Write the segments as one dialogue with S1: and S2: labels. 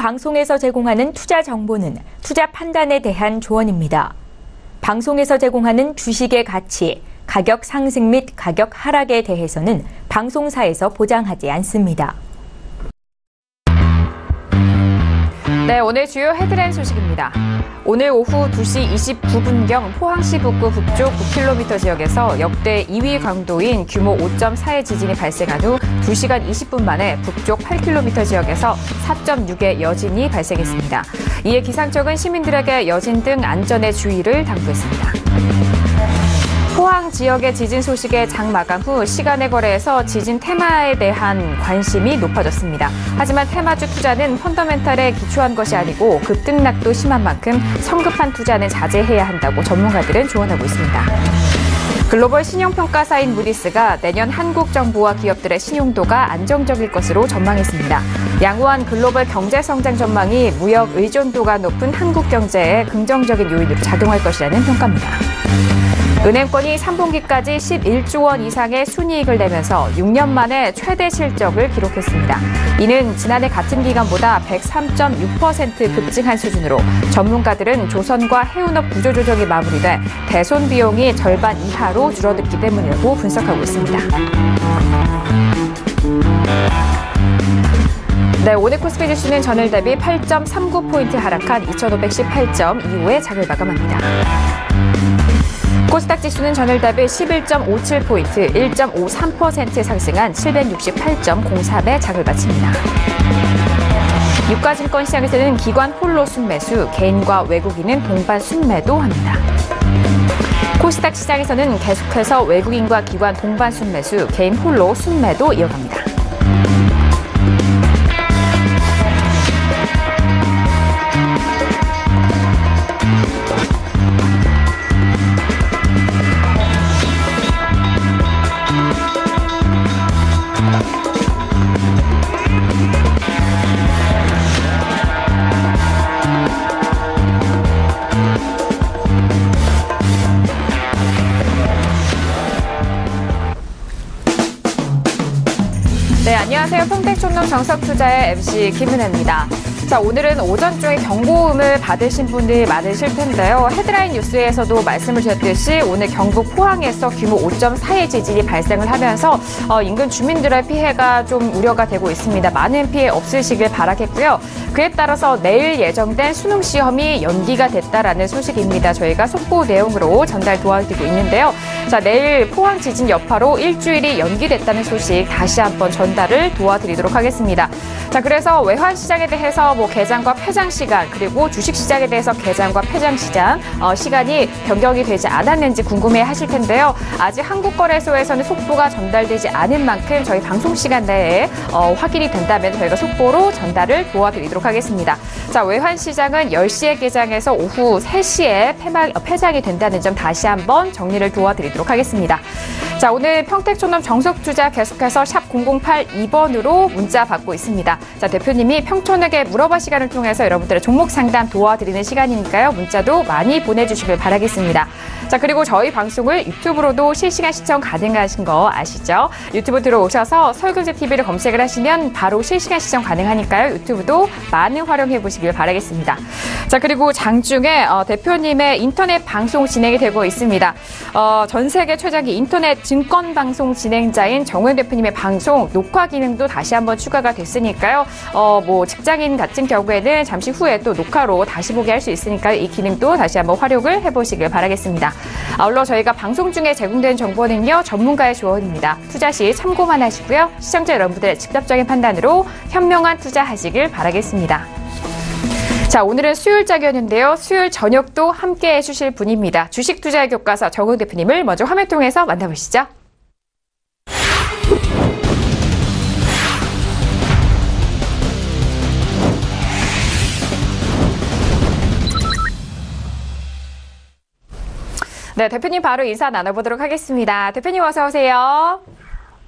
S1: 방송에서 제공하는 투자 정보는 투자 판단에 대한 조언입니다. 방송에서 제공하는 주식의 가치, 가격 상승 및 가격 하락에 대해서는 방송사에서 보장하지 않습니다.
S2: 네, 오늘 주요 헤드라인 소식입니다. 오늘 오후 2시 29분경 포항시 북구 북쪽 9km 지역에서 역대 2위 강도인 규모 5.4의 지진이 발생한 후 2시간 20분 만에 북쪽 8km 지역에서 4.6의 여진이 발생했습니다. 이에 기상청은 시민들에게 여진 등 안전에 주의를 당부했습니다. 포항 지역의 지진 소식의 장 마감 후 시간의 거래에서 지진 테마에 대한 관심이 높아졌습니다. 하지만 테마주 투자는 펀더멘탈에 기초한 것이 아니고 급등락도 심한 만큼 성급한 투자는 자제해야 한다고 전문가들은 조언하고 있습니다. 글로벌 신용평가사인 무디스가 내년 한국 정부와 기업들의 신용도가 안정적일 것으로 전망했습니다. 양호한 글로벌 경제 성장 전망이 무역 의존도가 높은 한국 경제에 긍정적인 요인으로 작용할 것이라는 평가입니다. 은행권이 3분기까지 11조 원 이상의 순이익을 내면서 6년 만에 최대 실적을 기록했습니다. 이는 지난해 같은 기간보다 103.6% 급증한 수준으로 전문가들은 조선과 해운업 구조조정이 마무리돼 대손 비용이 절반 이하로 줄어들기 때문이라고 분석하고 있습니다. 네, 오늘 코스피 지수는 전일 대비 8.39포인트 하락한 2518.25에 장을 마감합니다. 코스닥 지수는 전일 대비 11.57포인트, 1.53% 상승한 768.03에 장을 마칩니다. 유가증권 시장에서는 기관 홀로 순매수, 개인과 외국인은 동반 순매도합니다. 코스닥 시장에서는 계속해서 외국인과 기관 동반 순매수, 개인 홀로 순매도 이어갑니다. 네, 안녕하세요. 평택촌농 정석투자의 MC 김은혜입니다. 자, 오늘은 오전 중에 경고음을 받으신 분들이 많으실 텐데요. 헤드라인 뉴스에서도 말씀을 드렸듯이 오늘 경북 포항에서 규모 5.4의 지진이 발생을 하면서 인근 주민들의 피해가 좀 우려가 되고 있습니다. 많은 피해 없으시길 바라겠고요. 그에 따라서 내일 예정된 수능 시험이 연기가 됐다라는 소식입니다. 저희가 속보 내용으로 전달 도와드리고 있는데요. 자, 내일 포항 지진 여파로 일주일이 연기됐다는 소식 다시 한번 전달을 도와드리도록 하겠습니다. 자, 그래서 외환시장에 대해서 개장과 폐장 시간, 그리고 주식시장에 대해서 개장과 폐장 시장 시간이 변경이 되지 않았는지 궁금해 하실 텐데요. 아직 한국거래소에서는 속보가 전달되지 않은 만큼 저희 방송 시간 내에 확인이 된다면 저희가 속보로 전달을 도와드리도록 하겠습니다. 자, 외환시장은 10시에 개장해서 오후 3시에 폐장이 된다는 점 다시 한번 정리를 도와드리도록 하겠습니다. 자, 오늘 평택촌농 정석투자 계속해서 샵 0082번으로 문자 받고 있습니다. 자, 대표님이 평촌에게 물어봐 시간을 통해서 여러분들의 종목 상담 도와드리는 시간이니까요. 문자도 많이 보내주시길 바라겠습니다. 자, 그리고 저희 방송을 유튜브로도 실시간 시청 가능하신 거 아시죠? 유튜브 들어오셔서 서울경제TV를 검색을 하시면 바로 실시간 시청 가능하니까요. 유튜브도 많은 활용해 보시길 바라겠습니다. 자, 그리고 장중에 대표님의 인터넷 방송 진행이 되고 있습니다. 전 세계 최장기 인터넷 증권 방송 진행자인 정우영 대표님의 방송 녹화 기능도 다시 한번 추가가 됐으니까요. 직장인 같은 경우에는 잠시 후에 또 녹화로 다시 보게 할 수 있으니까 이 기능도 다시 한번 활용을 해보시길 바라겠습니다. 아울러 저희가 방송 중에 제공된 정보는요, 전문가의 조언입니다. 투자 시 참고만 하시고요. 시청자 여러분들의 직접적인 판단으로 현명한 투자하시길 바라겠습니다. 자, 오늘은 수요일장이었는데요. 수요일 저녁도 함께해 주실 분입니다. 주식 투자의 교과서 정우영 대표님을 먼저 화면 통해서 만나보시죠. 네, 대표님 바로 인사 나눠보도록 하겠습니다. 대표님 어서 오세요.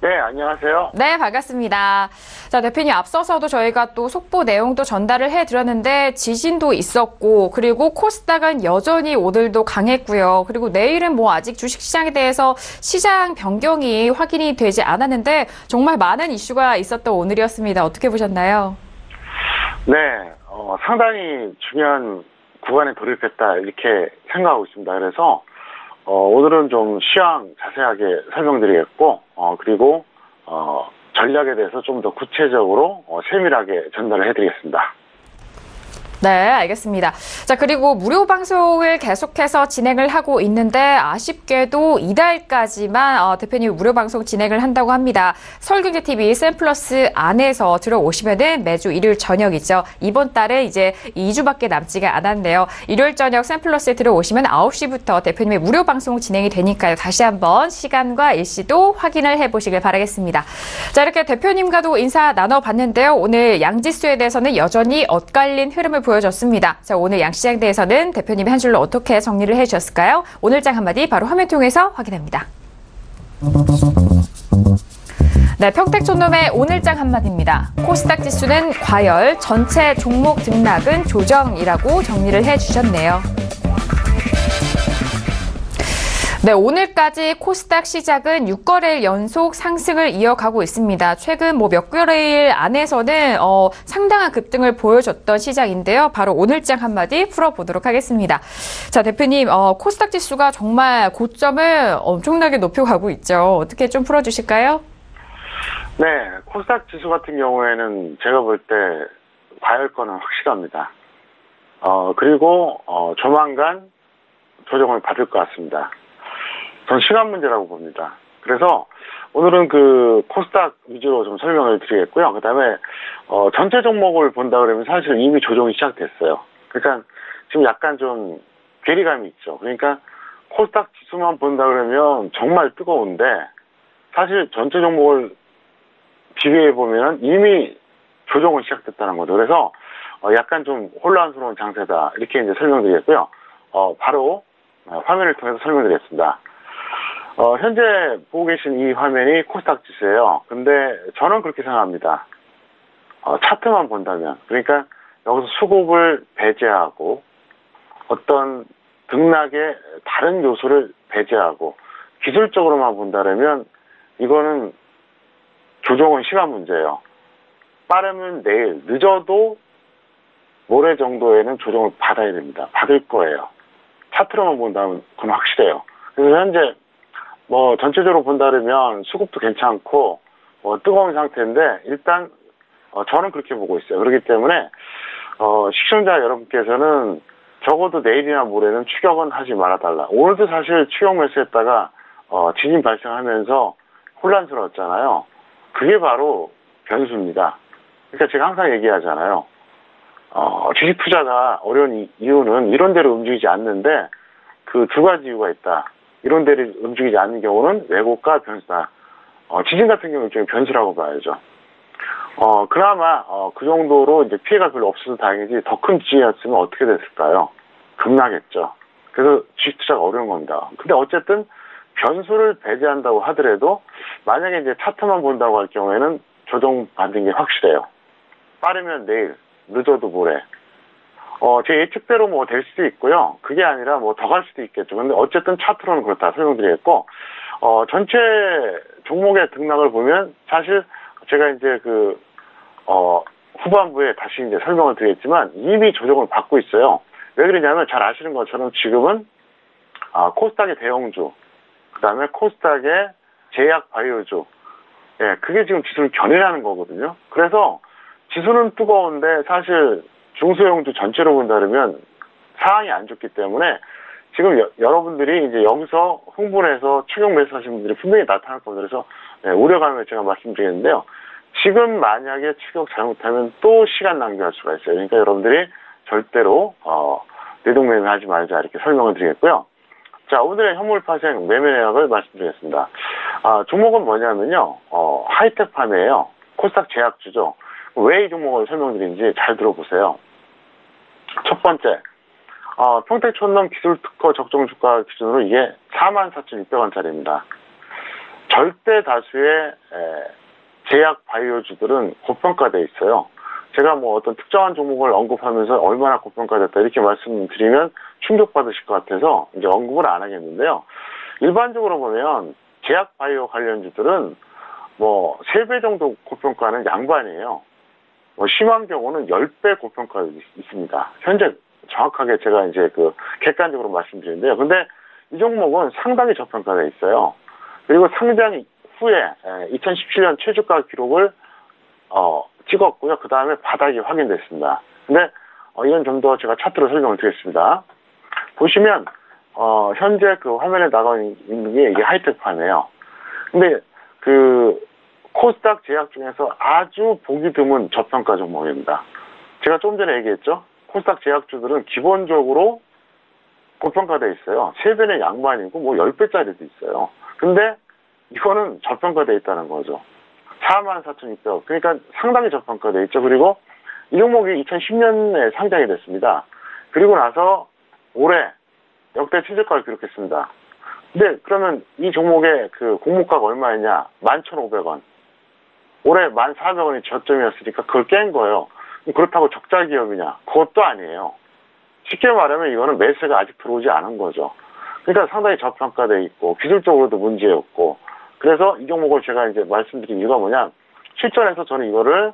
S3: 네, 안녕하세요.
S2: 네, 반갑습니다. 자, 대표님 앞서서도 저희가 또 속보 내용도 전달을 해드렸는데 지진도 있었고 그리고 코스닥은 여전히 오늘도 강했고요. 그리고 내일은 아직 주식시장에 대해서 시장 변경이 확인이 되지 않았는데 정말 많은 이슈가 있었던 오늘이었습니다. 어떻게 보셨나요?
S3: 네, 상당히 중요한 구간에 돌입했다 이렇게 생각하고 있습니다. 그래서 오늘은 좀 시황 자세하게 설명드리겠고 그리고 전략에 대해서 좀 더 구체적으로 세밀하게 전달을 해드리겠습니다.
S2: 네, 알겠습니다. 자, 그리고 무료 방송을 계속해서 진행을 하고 있는데 아쉽게도 이달까지만 대표님 무료 방송 진행을 한다고 합니다. 서울경제TV 샘플러스 안에서 들어오시면은 매주 일요일 저녁이죠. 이번 달에 이제 2주밖에 남지가 않았네요. 일요일 저녁 샘플러스에 들어오시면 9시부터 대표님의 무료 방송 진행이 되니까요. 다시 한번 시간과 일시도 확인을 해보시길 바라겠습니다. 자, 이렇게 대표님과도 인사 나눠봤는데요. 오늘 양지수에 대해서는 여전히 엇갈린 흐름을 보여줬습니다. 자, 오늘 양시장 대해서는 대표님이 한 줄로 어떻게 정리를 해주셨을까요? 오늘장 한마디 바로 화면 통해서 확인합니다. 네, 평택촌놈의 오늘장 한마디입니다. 코스닥 지수는 과열, 전체 종목 등락은 조정이라고 정리를 해주셨네요. 네, 오늘까지 코스닥 시작은 6거래일 연속 상승을 이어가고 있습니다. 최근 몇 거래일 안에서는 상당한 급등을 보여줬던 시장인데요. 바로 오늘장 한마디 풀어보도록 하겠습니다. 자, 대표님, 코스닥 지수가 정말 고점을 엄청나게 높여가고 있죠. 어떻게 좀 풀어주실까요?
S3: 네, 코스닥 지수 같은 경우에는 제가 볼 때 과열권은 확실합니다. 그리고 조만간 조정을 받을 것 같습니다. 전 시간 문제라고 봅니다. 그래서 오늘은 그 코스닥 위주로 좀 설명을 드리겠고요. 그 다음에 전체 종목을 본다 그러면 사실 이미 조정이 시작됐어요. 그러니까 지금 약간 좀 괴리감이 있죠. 그러니까 코스닥 지수만 본다 그러면 정말 뜨거운데 사실 전체 종목을 비교해 보면 이미 조정은 시작됐다는 거죠. 그래서 약간 좀 혼란스러운 장세다 이렇게 이제 설명드리겠고요. 바로 화면을 통해서 설명드리겠습니다. 현재 보고 계신 이 화면이 코스닥 지수예요. 근데 저는 그렇게 생각합니다. 차트만 본다면, 그러니까 여기서 수급을 배제하고 어떤 등락의 다른 요소를 배제하고 기술적으로만 본다면 이거는 조정은 시간 문제예요. 빠르면 내일, 늦어도 모레 정도에는 조정을 받아야 됩니다. 받을 거예요. 차트로만 본다면 그건 확실해요. 그래서 현재 전체적으로 본다면 수급도 괜찮고 뜨거운 상태인데 일단 저는 그렇게 보고 있어요. 그렇기 때문에 시청자 여러분께서는 적어도 내일이나 모레는 추격은 하지 말아달라. 오늘도 사실 추격 매수했다가 지진 발생하면서 혼란스러웠잖아요. 그게 바로 변수입니다. 그러니까 제가 항상 얘기하잖아요. 주식 투자가 어려운 이유는 이런 대로 움직이지 않는데 그 두 가지 이유가 있다. 이런 데를 움직이지 않는 경우는 왜곡과 변수다. 지진 같은 경우는 좀 변수라고 봐야죠. 그나마 그 정도로 이제 피해가 별로 없어서 다행이지 더 큰 지진이었으면 어떻게 됐을까요? 급락했죠. 그래서 주식 투자가 어려운 겁니다. 근데 어쨌든 변수를 배제한다고 하더라도 만약에 이제 차트만 본다고 할 경우에는 조정받는 게 확실해요. 빠르면 내일, 늦어도 모레. 제 예측대로 될 수도 있고요. 그게 아니라 더 갈 수도 있겠죠. 근데 어쨌든 차트로는 그렇다 설명드리겠고, 전체 종목의 등락을 보면 사실 제가 이제 후반부에 다시 이제 설명을 드리겠지만 이미 조정을 받고 있어요. 왜 그러냐면 잘 아시는 것처럼 지금은, 코스닥의 대형주, 그 다음에 코스닥의 제약 바이오주, 예, 그게 지금 지수를 견인하는 거거든요. 그래서 지수는 뜨거운데 사실 중소형주 전체로 본다면 상황이 안 좋기 때문에 지금 여러분들이 이제 여기서 흥분해서 추격 매수하시는 분들이 분명히 나타날 겁니다. 그래서 우려감을 제가 말씀드리는데요. 지금 만약에 추격 잘못하면 또 시간 낭비할 수가 있어요. 그러니까 여러분들이 절대로 내동매매하지 말자 이렇게 설명을 드리겠고요. 자, 오늘의 현물 파생 매매 내역을 말씀드리겠습니다. 종목은 뭐냐면요. 하이텍 팜이에요. 코스닥 제약주죠. 왜 이 종목을 설명드리는지 잘 들어보세요. 첫 번째, 평택촌놈 기술특허 적정주가 기준으로 이게 44,600원짜리입니다. 절대 다수의 제약 바이오주들은 고평가되어 있어요. 제가 어떤 특정한 종목을 언급하면서 얼마나 고평가됐다 이렇게 말씀드리면 충격받으실 것 같아서 이제 언급을 안 하겠는데요. 일반적으로 보면 제약 바이오 관련주들은 3배 정도 고평가는 양반이에요. 심한 경우는 10배 고평가가 있습니다. 현재 정확하게 제가 이제 객관적으로 말씀드리는데요. 근데 이 종목은 상당히 저평가되어 있어요. 그리고 상장 후에 2017년 최저가 기록을 찍었고요. 그 다음에 바닥이 확인됐습니다. 근데 이건 좀 더 제가 차트로 설명을 드리겠습니다. 보시면 현재 화면에 나가 있는 게 이게 하이테크팜이에요. 근데 코스닥 제약 중에서 아주 보기 드문 저평가 종목입니다. 제가 좀 전에 얘기했죠. 코스닥 제약주들은 기본적으로 고평가되어 있어요. 3배는 양반이고 10배짜리도 있어요. 근데 이거는 저평가되어 있다는 거죠. 44,600억. 그러니까 상당히 저평가되어 있죠. 그리고 이 종목이 2010년에 상장이 됐습니다. 그리고 나서 올해 역대 최저가를 기록했습니다. 근데 그러면 이 종목의 공모가가 얼마였냐? 11,500원. 올해 1,400원이 저점이었으니까 그걸 깬 거예요. 그렇다고 적자 기업이냐? 그것도 아니에요. 쉽게 말하면 이거는 매수가 아직 들어오지 않은 거죠. 그러니까 상당히 저평가되어 있고 기술적으로도 문제였고, 그래서 이 종목을 제가 이제 말씀드린 이유가 뭐냐, 실전에서 저는 이거를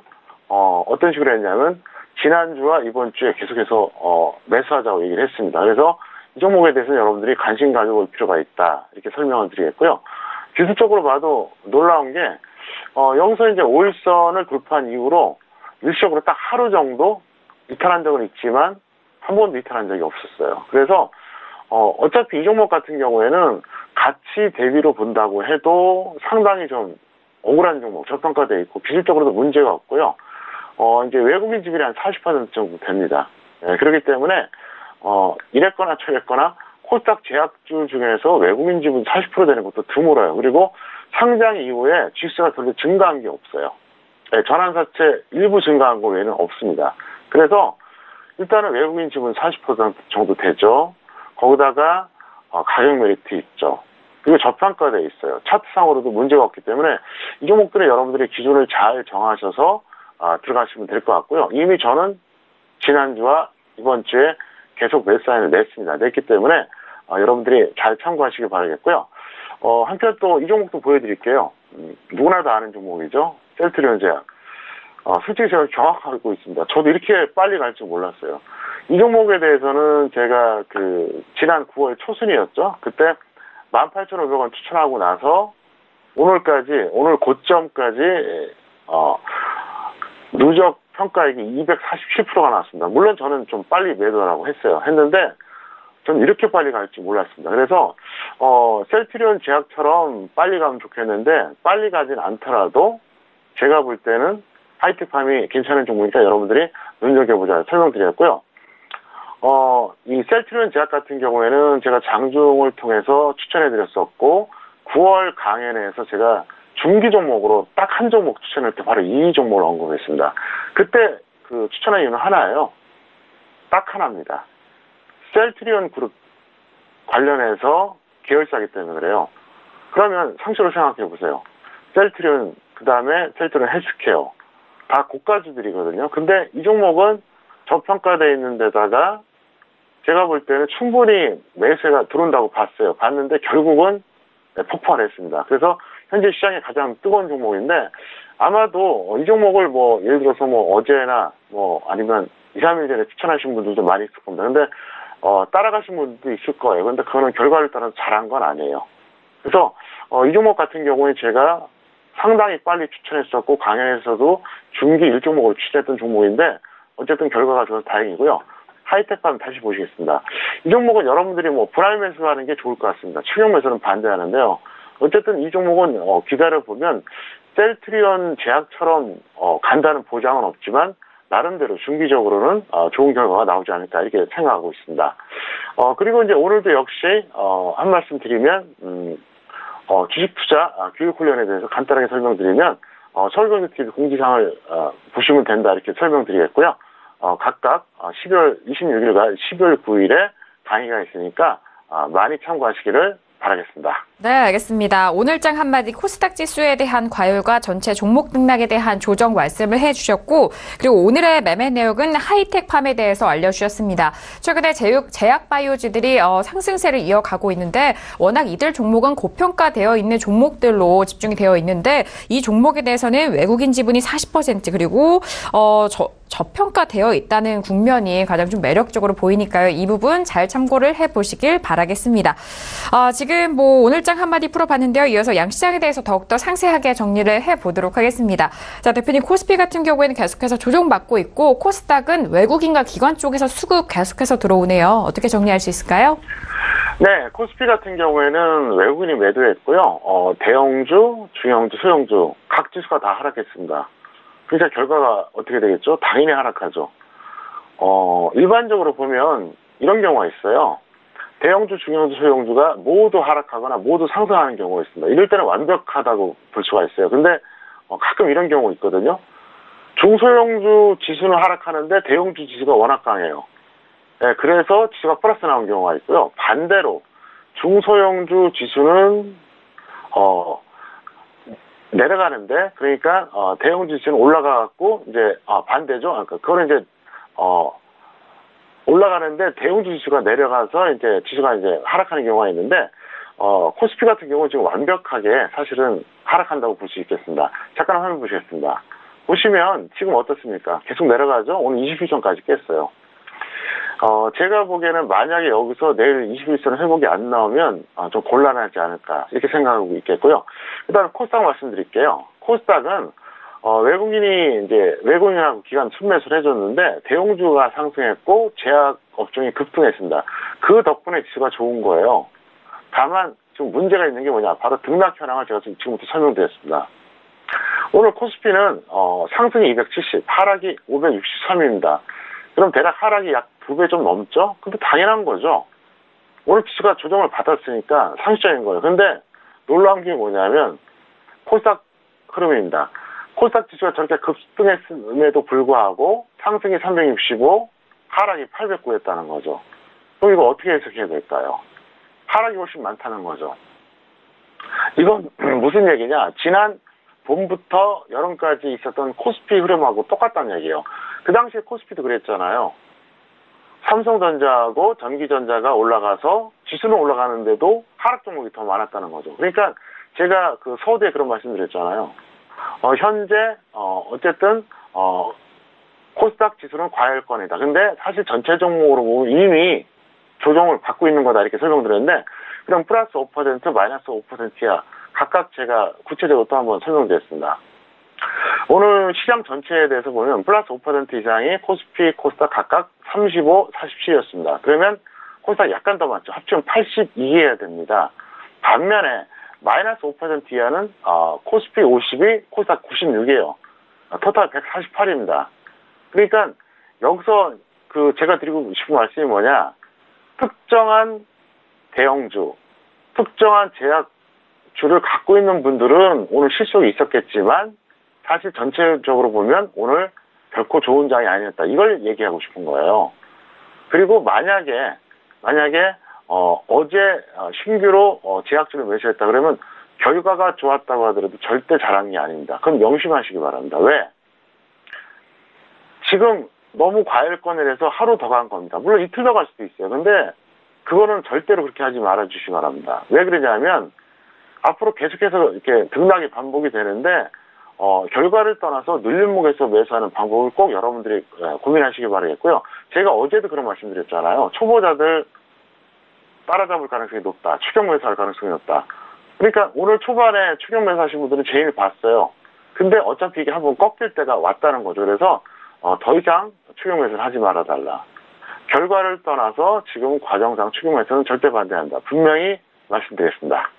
S3: 어떤 식으로 했냐면 지난주와 이번 주에 계속해서 매수하자고 얘기를 했습니다. 그래서 이 종목에 대해서는 여러분들이 관심 가져볼 필요가 있다, 이렇게 설명을 드리겠고요. 기술적으로 봐도 놀라운 게 여기서 이제 5일선을 돌파한 이후로 일시적으로 딱 하루 정도 이탈한 적은 있지만 한 번도 이탈한 적이 없었어요. 그래서 어차피 이 종목 같은 경우에는 가치 대비로 본다고 해도 상당히 좀 억울한 종목, 저평가되어 있고 기술적으로도 문제가 없고요. 이제 외국인 지분이 한 40% 정도 됩니다. 그렇기 때문에 이랬거나 저랬거나 코스닥 제약주 중에서 외국인 지분 40% 되는 것도 드물어요. 그리고 상장 이후에 지수가 별로 증가한 게 없어요. 전환사채 일부 증가한 거 외에는 없습니다. 그래서 일단은 외국인 지분 40% 정도 되죠. 거기다가 가격 메리트 있죠. 그리고 저평가되어 있어요. 차트상으로도 문제가 없기 때문에 이 종목들은 여러분들이 기준을 잘 정하셔서 들어가시면 될 것 같고요. 이미 저는 지난주와 이번 주에 계속 매수 사인을 냈기 때문에 여러분들이 잘 참고하시기 바라겠고요. 한편 또 이 종목도 보여드릴게요. 누구나 다 아는 종목이죠. 셀트리온 제약. 솔직히 제가 정확하게 알고 있습니다. 저도 이렇게 빨리 갈 줄 몰랐어요. 이 종목에 대해서는 제가 지난 9월 초순이었죠. 그때 18,500원 추천하고 나서 오늘 고점까지 누적 평가액이 247%가 나왔습니다. 물론 저는 좀 빨리 매도하라고 했는데 전 이렇게 빨리 갈 줄 몰랐습니다. 그래서 셀트리온 제약처럼 빨리 가면 좋겠는데 빨리 가진 않더라도 제가 볼 때는 하이테크팜이 괜찮은 종목이니까 여러분들이 눈여겨보자 설명드렸고요. 이 셀트리온 제약 같은 경우에는 제가 장중을 통해서 추천해드렸었고 9월 강연에서 제가 중기 종목으로 딱 한 종목 추천할 때 바로 이 종목을 언급했습니다. 그때 추천한 이유는 하나예요. 딱 하나입니다. 셀트리온 그룹 관련해서 계열사기 때문에 그래요. 그러면 상식으로 생각해 보세요. 셀트리온, 그 다음에 셀트리온 헬스케어 다 고가주들이거든요. 근데 이 종목은 저평가되어 있는 데다가 제가 볼 때는 충분히 매수가 들어온다고 봤는데 결국은 폭발을 했습니다. 그래서 현재 시장에 가장 뜨거운 종목인데 아마도 이 종목을 예를 들어서 어제나 아니면 2, 3일 전에 추천하신 분들도 많이 있을 겁니다. 근데 따라가신 분들도 있을 거예요. 근데 그거는 결과를 따라서 잘한 건 아니에요. 그래서 이 종목 같은 경우에 제가 상당히 빨리 추천했었고 강연에서도 중기 1종목을 추천했던 종목인데 어쨌든 결과가 좋아서 다행이고요. 하이테크팜 다시 보시겠습니다. 이 종목은 여러분들이 분할 매수하는 게 좋을 것 같습니다. 추격 매수는 반대하는데요. 어쨌든 이 종목은 기다려보면 셀트리온 제약처럼 간다는 보장은 없지만 나름대로 중기적으로는 좋은 결과가 나오지 않을까 이렇게 생각하고 있습니다. 그리고 이제 오늘도 역시 한 말씀 드리면 주식 투자 교육 훈련에 대해서 간단하게 설명드리면 서울경제TV 공지사항을 보시면 된다 이렇게 설명드리겠고요. 각각 12월 26일과 12월 9일에 강의가 있으니까 많이 참고하시기를 바라겠습니다.
S2: 네, 알겠습니다. 오늘장 한마디 코스닥 지수에 대한 과열과 전체 종목 등락에 대한 조정 말씀을 해주셨고, 그리고 오늘의 매매 내역은 하이텍팜에 대해서 알려주셨습니다. 최근에 제약바이오주들이 상승세를 이어가고 있는데 워낙 이들 종목은 고평가되어 있는 종목들로 집중이 되어 있는데 이 종목에 대해서는 외국인 지분이 40% 그리고 저평가되어 있다는 국면이 가장 좀 매력적으로 보이니까요. 이 부분 잘 참고를 해보시길 바라겠습니다. 지금 오늘장 한마디 풀어봤는데요. 이어서 양시장에 대해서 더욱더 상세하게 정리를 해보도록 하겠습니다. 자, 대표님, 코스피 같은 경우에는 계속해서 조정받고 있고 코스닥은 외국인과 기관 쪽에서 수급 계속해서 들어오네요. 어떻게 정리할 수 있을까요?
S3: 네, 코스피 같은 경우에는 외국인이 매도했고요. 대형주, 중형주, 소형주 각 지수가 다 하락했습니다. 그러니까 결과가 어떻게 되겠죠? 당연히 하락하죠. 일반적으로 보면 이런 경우가 있어요. 대형주, 중형주, 소형주가 모두 하락하거나 모두 상승하는 경우가 있습니다. 이럴 때는 완벽하다고 볼 수가 있어요. 근데 가끔 이런 경우가 있거든요. 중소형주 지수는 하락하는데 대형주 지수가 워낙 강해요. 네, 그래서 지수가 플러스 나온 경우가 있고요. 반대로 중소형주 지수는 내려가는데, 그러니까 대형주 지수는 올라가갖고 이제 반대죠. 그러니까 그거는 이제 올라가는데 대형주 지수가 내려가서 이제 지수가 이제 하락하는 경우가 있는데, 코스피 같은 경우는 지금 완벽하게 사실은 하락한다고 볼 수 있겠습니다. 잠깐 화면 보시겠습니다. 보시면 지금 어떻습니까? 계속 내려가죠? 오늘 21선까지 깼어요. 제가 보기에는 만약에 여기서 내일 21선 회복이 안 나오면 좀 곤란하지 않을까 이렇게 생각하고 있겠고요. 일단 코스닥 말씀드릴게요. 코스닥은 외국인하고 기관 순매수를 해줬는데 대형주가 상승했고 제약 업종이 급등했습니다. 그 덕분에 지수가 좋은 거예요. 다만 지금 문제가 있는 게 뭐냐, 바로 등락 현황을 제가 지금부터 설명드렸습니다. 오늘 코스피는 상승이 270, 하락이 563입니다. 그럼 대략 하락이 약 2배 좀 넘죠? 근데 당연한 거죠. 오늘 지수가 조정을 받았으니까 상식적인 거예요. 근데 놀라운 게 뭐냐면 코스닥 흐름입니다. 코스닥 지수가 저렇게 급등했음에도 불구하고 상승이 365, 하락이 809였다는 거죠. 그럼 이거 어떻게 해석해야 될까요? 하락이 훨씬 많다는 거죠. 이건 무슨 얘기냐? 지난 봄부터 여름까지 있었던 코스피 흐름하고 똑같다는 얘기예요. 그 당시에 코스피도 그랬잖아요. 삼성전자하고 전기전자가 올라가서 지수는 올라가는데도 하락 종목이 더 많았다는 거죠. 그러니까 제가 그 서두에 그런 말씀드렸잖아요. 현재 어쨌든 코스닥 지수는 과열권이다. 근데 사실 전체 종목으로 보면 이미 조정을 받고 있는 거다 이렇게 설명드렸는데, 그럼 플러스 5%, 마이너스 5%야. 각각 제가 구체적으로 또 한번 설명드렸습니다. 오늘 시장 전체에 대해서 보면 플러스 5% 이상이 코스피, 코스닥 각각 35, 47이었습니다. 그러면 코스닥 약간 더 많죠. 합치면 82해야 됩니다. 반면에 마이너스 5% 이하는 코스피 50이 코스닥 96이에요. 토탈 148입니다. 그러니까 여기서 제가 드리고 싶은 말씀이 뭐냐, 특정한 대형주, 특정한 제약주를 갖고 있는 분들은 오늘 실속이 있었겠지만 사실 전체적으로 보면 오늘 결코 좋은 장이 아니었다. 이걸 얘기하고 싶은 거예요. 그리고 만약에 어제 신규로 제약주를 매수했다 그러면 결과가 좋았다고 하더라도 절대 잘한 게 아닙니다. 그건 명심하시기 바랍니다. 왜? 지금 너무 과열권을 해서 하루 더 간 겁니다. 물론 이틀 더 갈 수도 있어요. 근데 그거는 절대로 그렇게 하지 말아주시기 바랍니다. 왜 그러냐면 앞으로 계속해서 이렇게 등락이 반복이 되는데 결과를 떠나서 눌림목에서 매수하는 방법을 꼭 여러분들이 고민하시기 바라겠고요. 제가 어제도 그런 말씀드렸잖아요. 초보자들 따라잡을 가능성이 높다. 추격 매수할 가능성이 높다. 그러니까 오늘 초반에 추격 매수하신 분들은 제일 봤어요. 근데 어차피 이게 한번 꺾일 때가 왔다는 거죠. 그래서 더 이상 추격 매수를 하지 말아달라. 결과를 떠나서 지금 과정상 추격 매수는 절대 반대한다. 분명히 말씀드리겠습니다.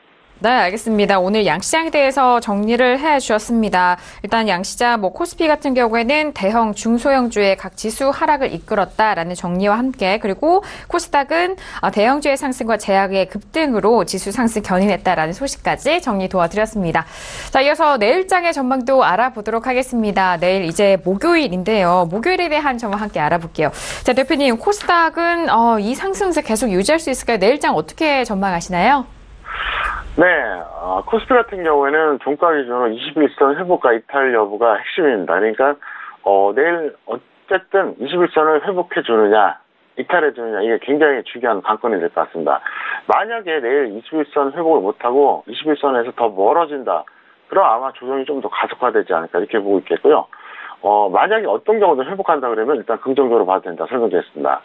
S2: 네, 알겠습니다. 오늘 양시장에 대해서 정리를 해주셨습니다. 일단 양시장, 코스피 같은 경우에는 대형, 중소형주의 각 지수 하락을 이끌었다라는 정리와 함께, 그리고 코스닥은 대형주의 상승과 제약의 급등으로 지수 상승 견인했다라는 소식까지 정리 도와드렸습니다. 자, 이어서 내일장의 전망도 알아보도록 하겠습니다. 내일 이제 목요일인데요. 목요일에 대한 점을 함께 알아볼게요. 자, 대표님, 코스닥은 이 상승세 계속 유지할 수 있을까요? 내일장 어떻게 전망하시나요?
S3: 네, 코스피 같은 경우에는 종가 기준으로 21선 회복과 이탈 여부가 핵심입니다. 그러니까 내일 어쨌든 21선을 회복해 주느냐, 이탈해 주느냐, 이게 굉장히 중요한 관건이 될 것 같습니다. 만약에 내일 21선 회복을 못하고 21선에서 더 멀어진다, 그럼 아마 조정이 좀 더 가속화되지 않을까 이렇게 보고 있겠고요. 만약에 어떤 경우도 회복한다 그러면 일단 긍정적으로 봐도 된다 설명드렸습니다.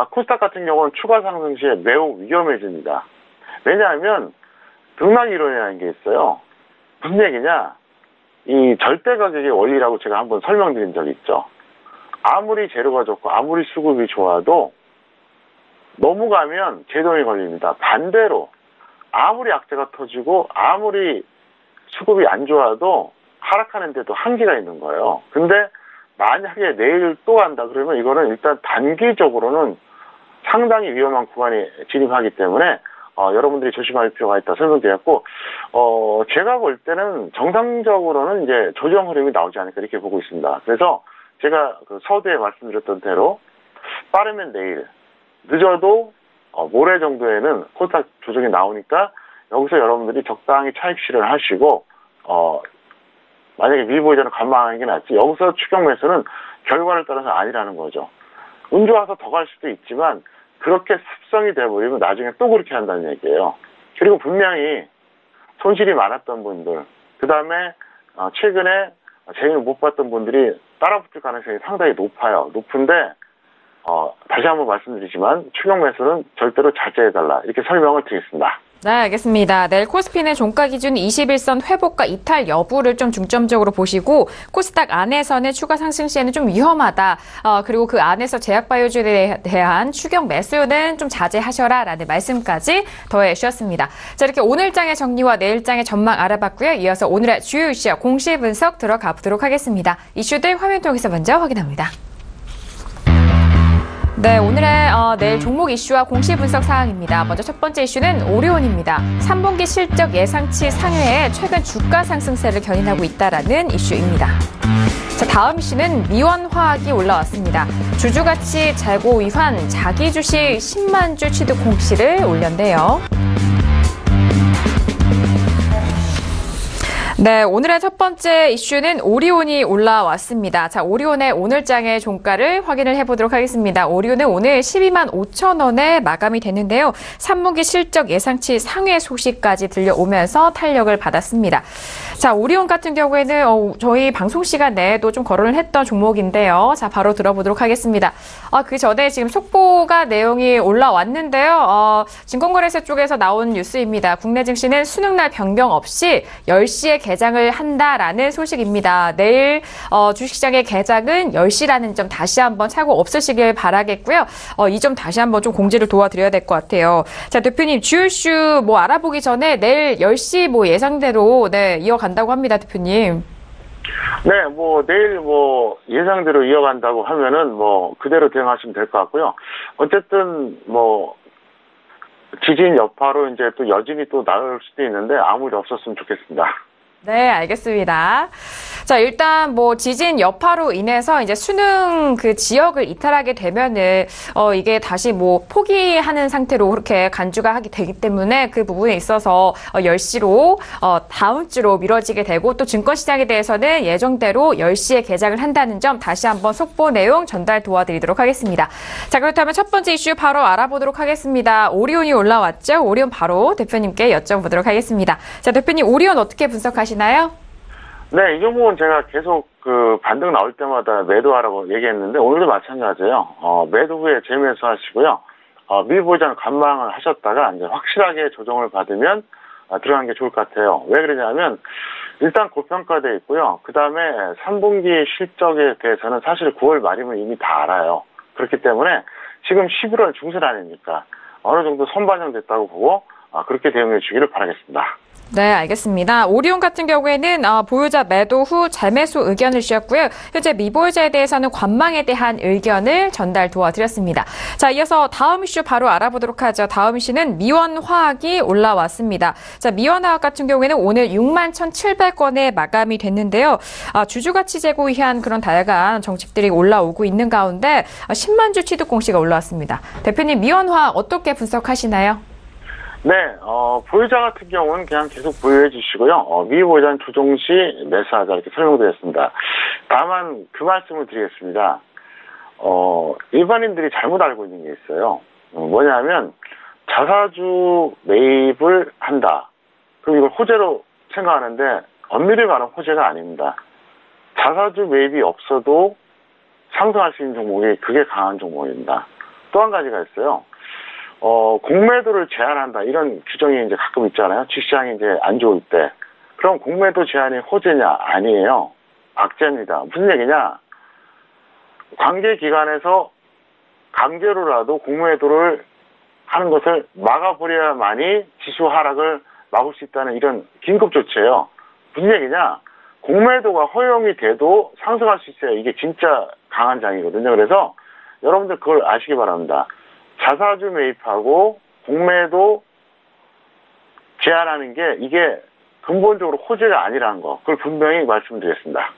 S3: 코스닥 같은 경우는 추가 상승 시에 매우 위험해집니다. 왜냐하면 등락 이론이라는 게 있어요. 무슨 얘기냐? 이 절대 가격의 원리라고 제가 한번 설명드린 적이 있죠. 아무리 재료가 좋고 아무리 수급이 좋아도 너무 가면 제동이 걸립니다. 반대로 아무리 악재가 터지고 아무리 수급이 안 좋아도 하락하는 데도 한계가 있는 거예요. 근데 만약에 내일 또 간다 그러면 이거는 일단 단기적으로는 상당히 위험한 구간에 진입하기 때문에 여러분들이 조심할 필요가 있다 설명드렸고, 제가 볼 때는 정상적으로는 이제 조정 흐름이 나오지 않을까 이렇게 보고 있습니다. 그래서 제가 서두에 말씀드렸던 대로 빠르면 내일, 늦어도 모레 정도에는 코스닥 조정이 나오니까 여기서 여러분들이 적당히 차익 실현을 하시고, 만약에 미보이자는 관망하는 게 낫지, 여기서 추격 매수는 결과를 따라서 아니라는 거죠. 운 좋아서 더 갈 수도 있지만 그렇게 습성이 돼버리면 나중에 또 그렇게 한다는 얘기예요. 그리고 분명히 손실이 많았던 분들, 그 다음에 최근에 재미를 못 봤던 분들이 따라붙을 가능성이 상당히 높아요. 높은데 다시 한번 말씀드리지만 추격 매수는 절대로 자제해달라 이렇게 설명을 드리겠습니다.
S2: 네, 알겠습니다. 내일 코스피는 종가 기준 21선 회복과 이탈 여부를 좀 중점적으로 보시고, 코스닥 안에서는 추가 상승 시에는 좀 위험하다. 그리고 그 안에서 제약바이오주에 대한 추격 매수는 좀 자제하셔라라는 말씀까지 더해 주셨습니다. 자, 이렇게 오늘장의 정리와 내일장의 전망 알아봤고요. 이어서 오늘의 주요 이슈와 공시 분석 들어가 보도록 하겠습니다. 이슈들 화면 통해서 먼저 확인합니다. 네, 오늘의 내일 종목 이슈와 공시 분석 사항입니다. 먼저 첫 번째 이슈는 오리온입니다. 3분기 실적 예상치 상회에 최근 주가 상승세를 견인하고 있다라는 이슈입니다. 자, 다음 이슈는 미원화학이 올라왔습니다. 주주가치 재고 위반 자기 주식 10만 주 취득 공시를 올렸네요. 네, 오늘의 첫 번째 이슈는 오리온이 올라왔습니다. 자, 오리온의 오늘장의 종가를 확인을 해보도록 하겠습니다. 오리온은 오늘 12만 5천 원에 마감이 됐는데요. 3분기 실적 예상치 상회 소식까지 들려오면서 탄력을 받았습니다. 자, 오리온 같은 경우에는 저희 방송 시간 내에도 좀 거론을 했던 종목인데요. 자, 바로 들어보도록 하겠습니다. 그 전에 지금 속보가 내용이 올라왔는데요. 증권거래소 쪽에서 나온 뉴스입니다. 국내 증시는 수능날 변경 없이 10시에 개장을 한다라는 소식입니다. 내일 주식시장의 개장은 10시라는 점 다시 한번 착오 없으시길 바라겠고요. 이 점 다시 한번 좀 공지를 도와드려야 될 것 같아요. 자, 대표님 주요 이슈 알아보기 전에 내일 10시 예상대로 이어간다고 합니다, 대표님.
S3: 네, 내일 예상대로 이어간다고 하면은 그대로 대응하시면 될 것 같고요. 어쨌든 지진 여파로 이제 또 여진이 또 나올 수도 있는데 아무 일 없었으면 좋겠습니다.
S2: 네, 알겠습니다. 자, 일단 지진 여파로 인해서 이제 수능 그 지역을 이탈하게 되면은 이게 다시 포기하는 상태로 그렇게 간주가 하게 되기 때문에 그 부분에 있어서 10시로 다음 주로 미뤄지게 되고, 또 증권시장에 대해서는 예정대로 10시에 개장을 한다는 점 다시 한번 속보 내용 전달 도와드리도록 하겠습니다. 자, 그렇다면 첫 번째 이슈 바로 알아보도록 하겠습니다. 오리온이 올라왔죠? 오리온 바로 대표님께 여쭤보도록 하겠습니다. 자, 대표님 오리온 어떻게 분석하시나요?
S3: 네, 이 종목은 제가 계속 반등 나올 때마다 매도하라고 얘기했는데 오늘도 마찬가지예요. 매도 후에 재매수 하시고요. 미보이자는 관망을 하셨다가 이제 확실하게 조정을 받으면 들어가는 게 좋을 것 같아요. 왜 그러냐면 일단 고평가돼 있고요. 그 다음에 3분기 실적에 대해서는 사실 9월 말이면 이미 다 알아요. 그렇기 때문에 지금 11월 중순 아닙니까? 어느 정도 선반영됐다고 보고 그렇게 대응해 주기를 바라겠습니다.
S2: 네, 알겠습니다. 오리온 같은 경우에는 보유자 매도 후 재매수 의견을 주셨고요. 현재 미보유자에 대해서는 관망에 대한 의견을 전달 도와드렸습니다. 자, 이어서 다음 이슈 바로 알아보도록 하죠. 다음 이슈는 미원화학이 올라왔습니다. 자, 미원화학 같은 경우에는 오늘 61,700원에 마감이 됐는데요. 주주가치 제고 위한 그런 다양한 정책들이 올라오고 있는 가운데 10만 주 취득 공시가 올라왔습니다. 대표님, 미원화학 어떻게 분석하시나요?
S3: 네, 보유자 같은 경우는 그냥 계속 보유해 주시고요. 미보유자는 조정 시 매수하자 이렇게 설명드렸습니다. 다만 그 말씀을 드리겠습니다. 일반인들이 잘못 알고 있는 게 있어요. 뭐냐면 자사주 매입을 한다. 그럼 이걸 호재로 생각하는데 엄밀히 말하면 호재가 아닙니다. 자사주 매입이 없어도 상승할 수 있는 종목이 그게 강한 종목입니다. 또 한 가지가 있어요. 공매도를 제한한다. 이런 규정이 이제 가끔 있잖아요. 주시장이 이제 안 좋을 때. 그럼 공매도 제한이 호재냐? 아니에요. 악재입니다. 무슨 얘기냐? 관계기관에서 강제로라도 공매도를 하는 것을 막아버려야만이 지수 하락을 막을 수 있다는 이런 긴급 조치예요. 무슨 얘기냐? 공매도가 허용이 돼도 상승할 수 있어야 이게 진짜 강한 장이거든요. 그래서 여러분들 그걸 아시기 바랍니다. 자사주 매입하고 공매도 제한하는 게 이게 근본적으로 호재가 아니라는 거. 그걸 분명히 말씀드리겠습니다.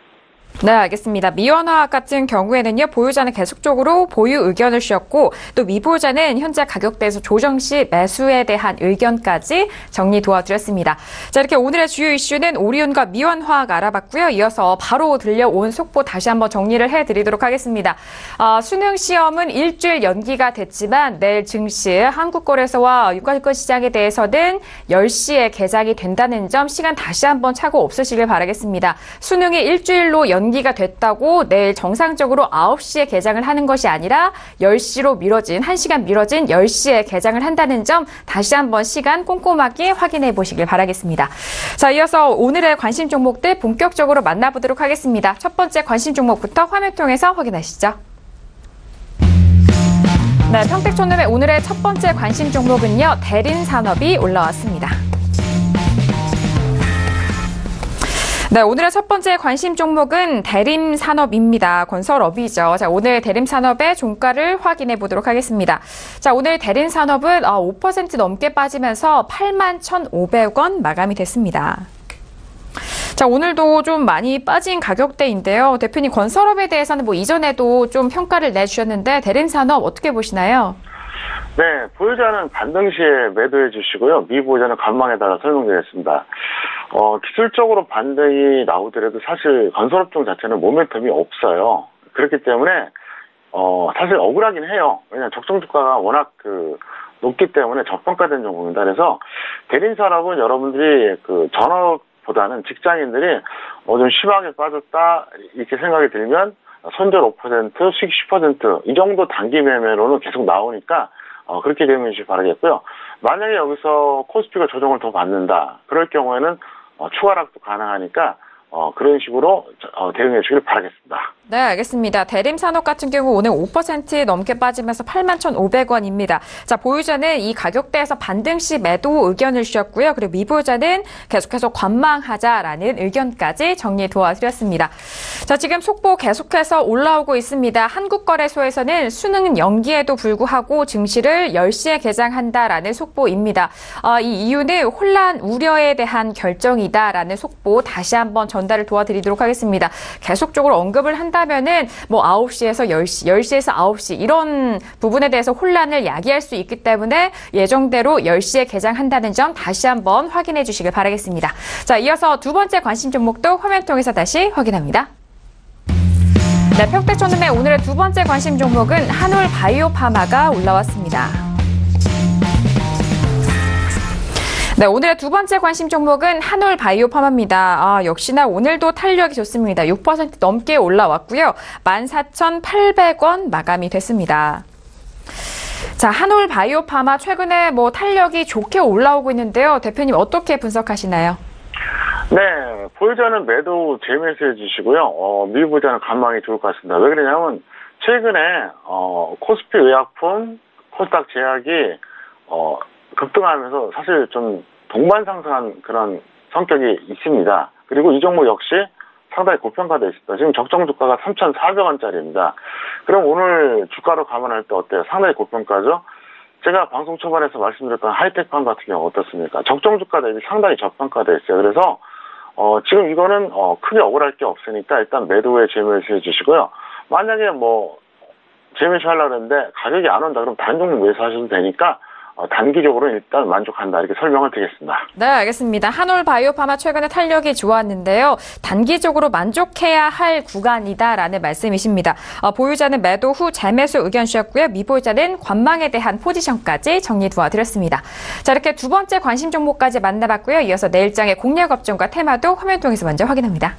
S2: 네, 알겠습니다. 미원화학 같은 경우에는요, 보유자는 계속적으로 보유 의견을 주셨고, 또 미보유자는 현재 가격대에서 조정 시 매수에 대한 의견까지 정리 도와드렸습니다. 자, 이렇게 오늘의 주요 이슈는 오리온과 미원화학 알아봤고요. 이어서 바로 들려온 속보 다시 한번 정리를 해드리도록 하겠습니다. 수능 시험은 일주일 연기가 됐지만 내일 증시, 한국거래소와 유가증권시장에 대해서는 10시에 개장이 된다는 점 시간 다시 한번 착오 없으시길 바라겠습니다. 수능이 일주일로 연기가 됐다고 내일 정상적으로 9시에 개장을 하는 것이 아니라 10시로 미뤄진, 1시간 미뤄진 10시에 개장을 한다는 점 다시 한번 시간 꼼꼼하게 확인해 보시길 바라겠습니다. 자, 이어서 오늘의 관심 종목들 본격적으로 만나보도록 하겠습니다. 첫 번째 관심 종목부터 화면 통해서 확인하시죠. 네, 평택촌놈의 오늘의 첫 번째 관심 종목은요, 대림산업이 올라왔습니다. 네, 오늘의 첫 번째 관심 종목은 대림산업입니다. 건설업이죠. 자, 오늘 대림산업의 종가를 확인해 보도록 하겠습니다. 자, 오늘 대림산업은 5% 넘게 빠지면서 81,500원 마감이 됐습니다. 자, 오늘도 좀 많이 빠진 가격대인데요. 대표님, 건설업에 대해서는 뭐 이전에도 좀 평가를 내주셨는데 대림산업 어떻게 보시나요?
S3: 네, 보유자는 반등 시에 매도해 주시고요. 미보유자는 관망에 따라 설명드리겠습니다. 기술적으로 반등이 나오더라도 사실 건설업종 자체는 모멘텀이 없어요. 그렇기 때문에 사실 억울하긴 해요. 왜냐하면 적정 주가가 워낙 높기 때문에 저평가된 종목입니다. 그래서 대림산업은 여러분들이 전업보다는 직장인들이 좀 심하게 빠졌다 이렇게 생각이 들면 손절 5%, 수익 10% 이 정도 단기 매매로는 계속 나오니까 그렇게 대응해 주시기 바라겠고요. 만약에 여기서 코스피가 조정을 더 받는다. 그럴 경우에는 추가 하락도 가능하니까 그런 식으로 대응해 주시길 바라겠습니다.
S2: 네, 알겠습니다. 대림산업 같은 경우 오늘 5% 넘게 빠지면서 81,500원입니다. 자, 보유자는 이 가격대에서 반등 시 매도 의견을 주셨고요. 그리고 미보유자는 계속해서 관망하자라는 의견까지 정리 도와드렸습니다. 자, 지금 속보 계속해서 올라오고 있습니다. 한국거래소에서는 수능 연기에도 불구하고 증시를 10시에 개장한다라는 속보입니다. 이 이유는 혼란 우려에 대한 결정이다라는 속보 다시 한번 전달을 도와드리도록 하겠습니다. 계속적으로 언급을 한다면은 뭐 9시에서 10시, 10시에서 9시 이런 부분에 대해서 혼란을 야기할 수 있기 때문에 예정대로 10시에 개장한다는 점 다시 한번 확인해 주시길 바라겠습니다. 자, 이어서 두 번째 관심 종목도 화면 통해서 다시 확인합니다. 네, 평택촌놈의 오늘의 두 번째 관심 종목은 한올바이오파마가 올라왔습니다. 네, 오늘의 두 번째 관심 종목은 한올바이오파마입니다. 역시나 오늘도 탄력이 좋습니다. 6% 넘게 올라왔고요. 14,800원 마감이 됐습니다. 자, 한올바이오파마 최근에 뭐 탄력이 좋게 올라오고 있는데요. 대표님 어떻게 분석하시나요?
S3: 네, 보유자는 매도 재매수해 주시고요. 미보유자는 관망이 좋을 것 같습니다. 왜 그러냐면 최근에 코스피 의약품, 코스닥 제약이 급등하면서 사실 좀 동반 상승한 그런 성격이 있습니다. 그리고 이 종목 역시 상당히 고평가되어 있습니다. 지금 적정 주가가 3,400원짜리입니다. 그럼 오늘 주가로 감안할 때 어때요? 상당히 고평가죠? 제가 방송 초반에서 말씀드렸던 하이텍팜 같은 경우 어떻습니까? 적정 주가 대비 상당히 저평가되어 있어요. 그래서 지금 이거는 크게 억울할 게 없으니까 일단 매도에 재매수 해주시고요. 만약에 뭐 재매수 하려고 했는데 가격이 안 온다 그럼 다른 종목 매수하셔도 되니까 단기적으로 일단 만족한다 이렇게 설명을 드리겠습니다.
S2: 네, 알겠습니다. 한올바이오파마 최근에 탄력이 좋았는데요. 단기적으로 만족해야 할 구간이다라는 말씀이십니다. 보유자는 매도 후 재매수 의견 주셨고요. 미보유자는 관망에 대한 포지션까지 정리 도와드렸습니다. 자, 이렇게 두 번째 관심 종목까지 만나봤고요. 이어서 내일장의 공략 업종과 테마도 화면 통해서 먼저 확인합니다.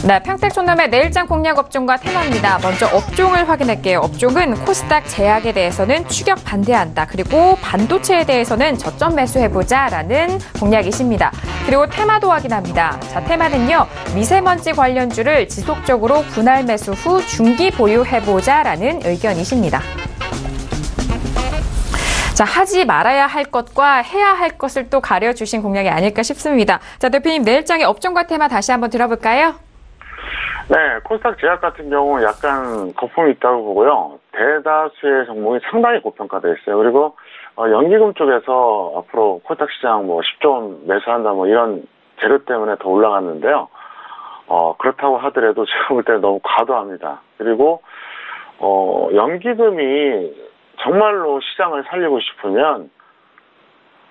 S2: 네, 평택촌남의 내일장 공략 업종과 테마입니다. 먼저 업종을 확인할게요. 업종은 코스닥 제약에 대해서는 추격 반대한다. 그리고 반도체에 대해서는 저점 매수해보자라는 공략이십니다. 그리고 테마도 확인합니다. 자, 테마는요. 미세먼지 관련주를 지속적으로 분할 매수 후 중기 보유해보자라는 의견이십니다. 자, 하지 말아야 할 것과 해야 할 것을 또 가려주신 공략이 아닐까 싶습니다. 자, 대표님 내일장의 업종과 테마 다시 한번 들어볼까요?
S3: 네, 코스닥 제약 같은 경우 약간 거품이 있다고 보고요. 대다수의 종목이 상당히 고평가되어 있어요. 그리고 연기금 쪽에서 앞으로 코스닥 시장 10조 원 매수한다 이런 재료 때문에 더 올라갔는데요. 그렇다고 하더라도 제가 볼 때는 너무 과도합니다. 그리고 연기금이 정말로 시장을 살리고 싶으면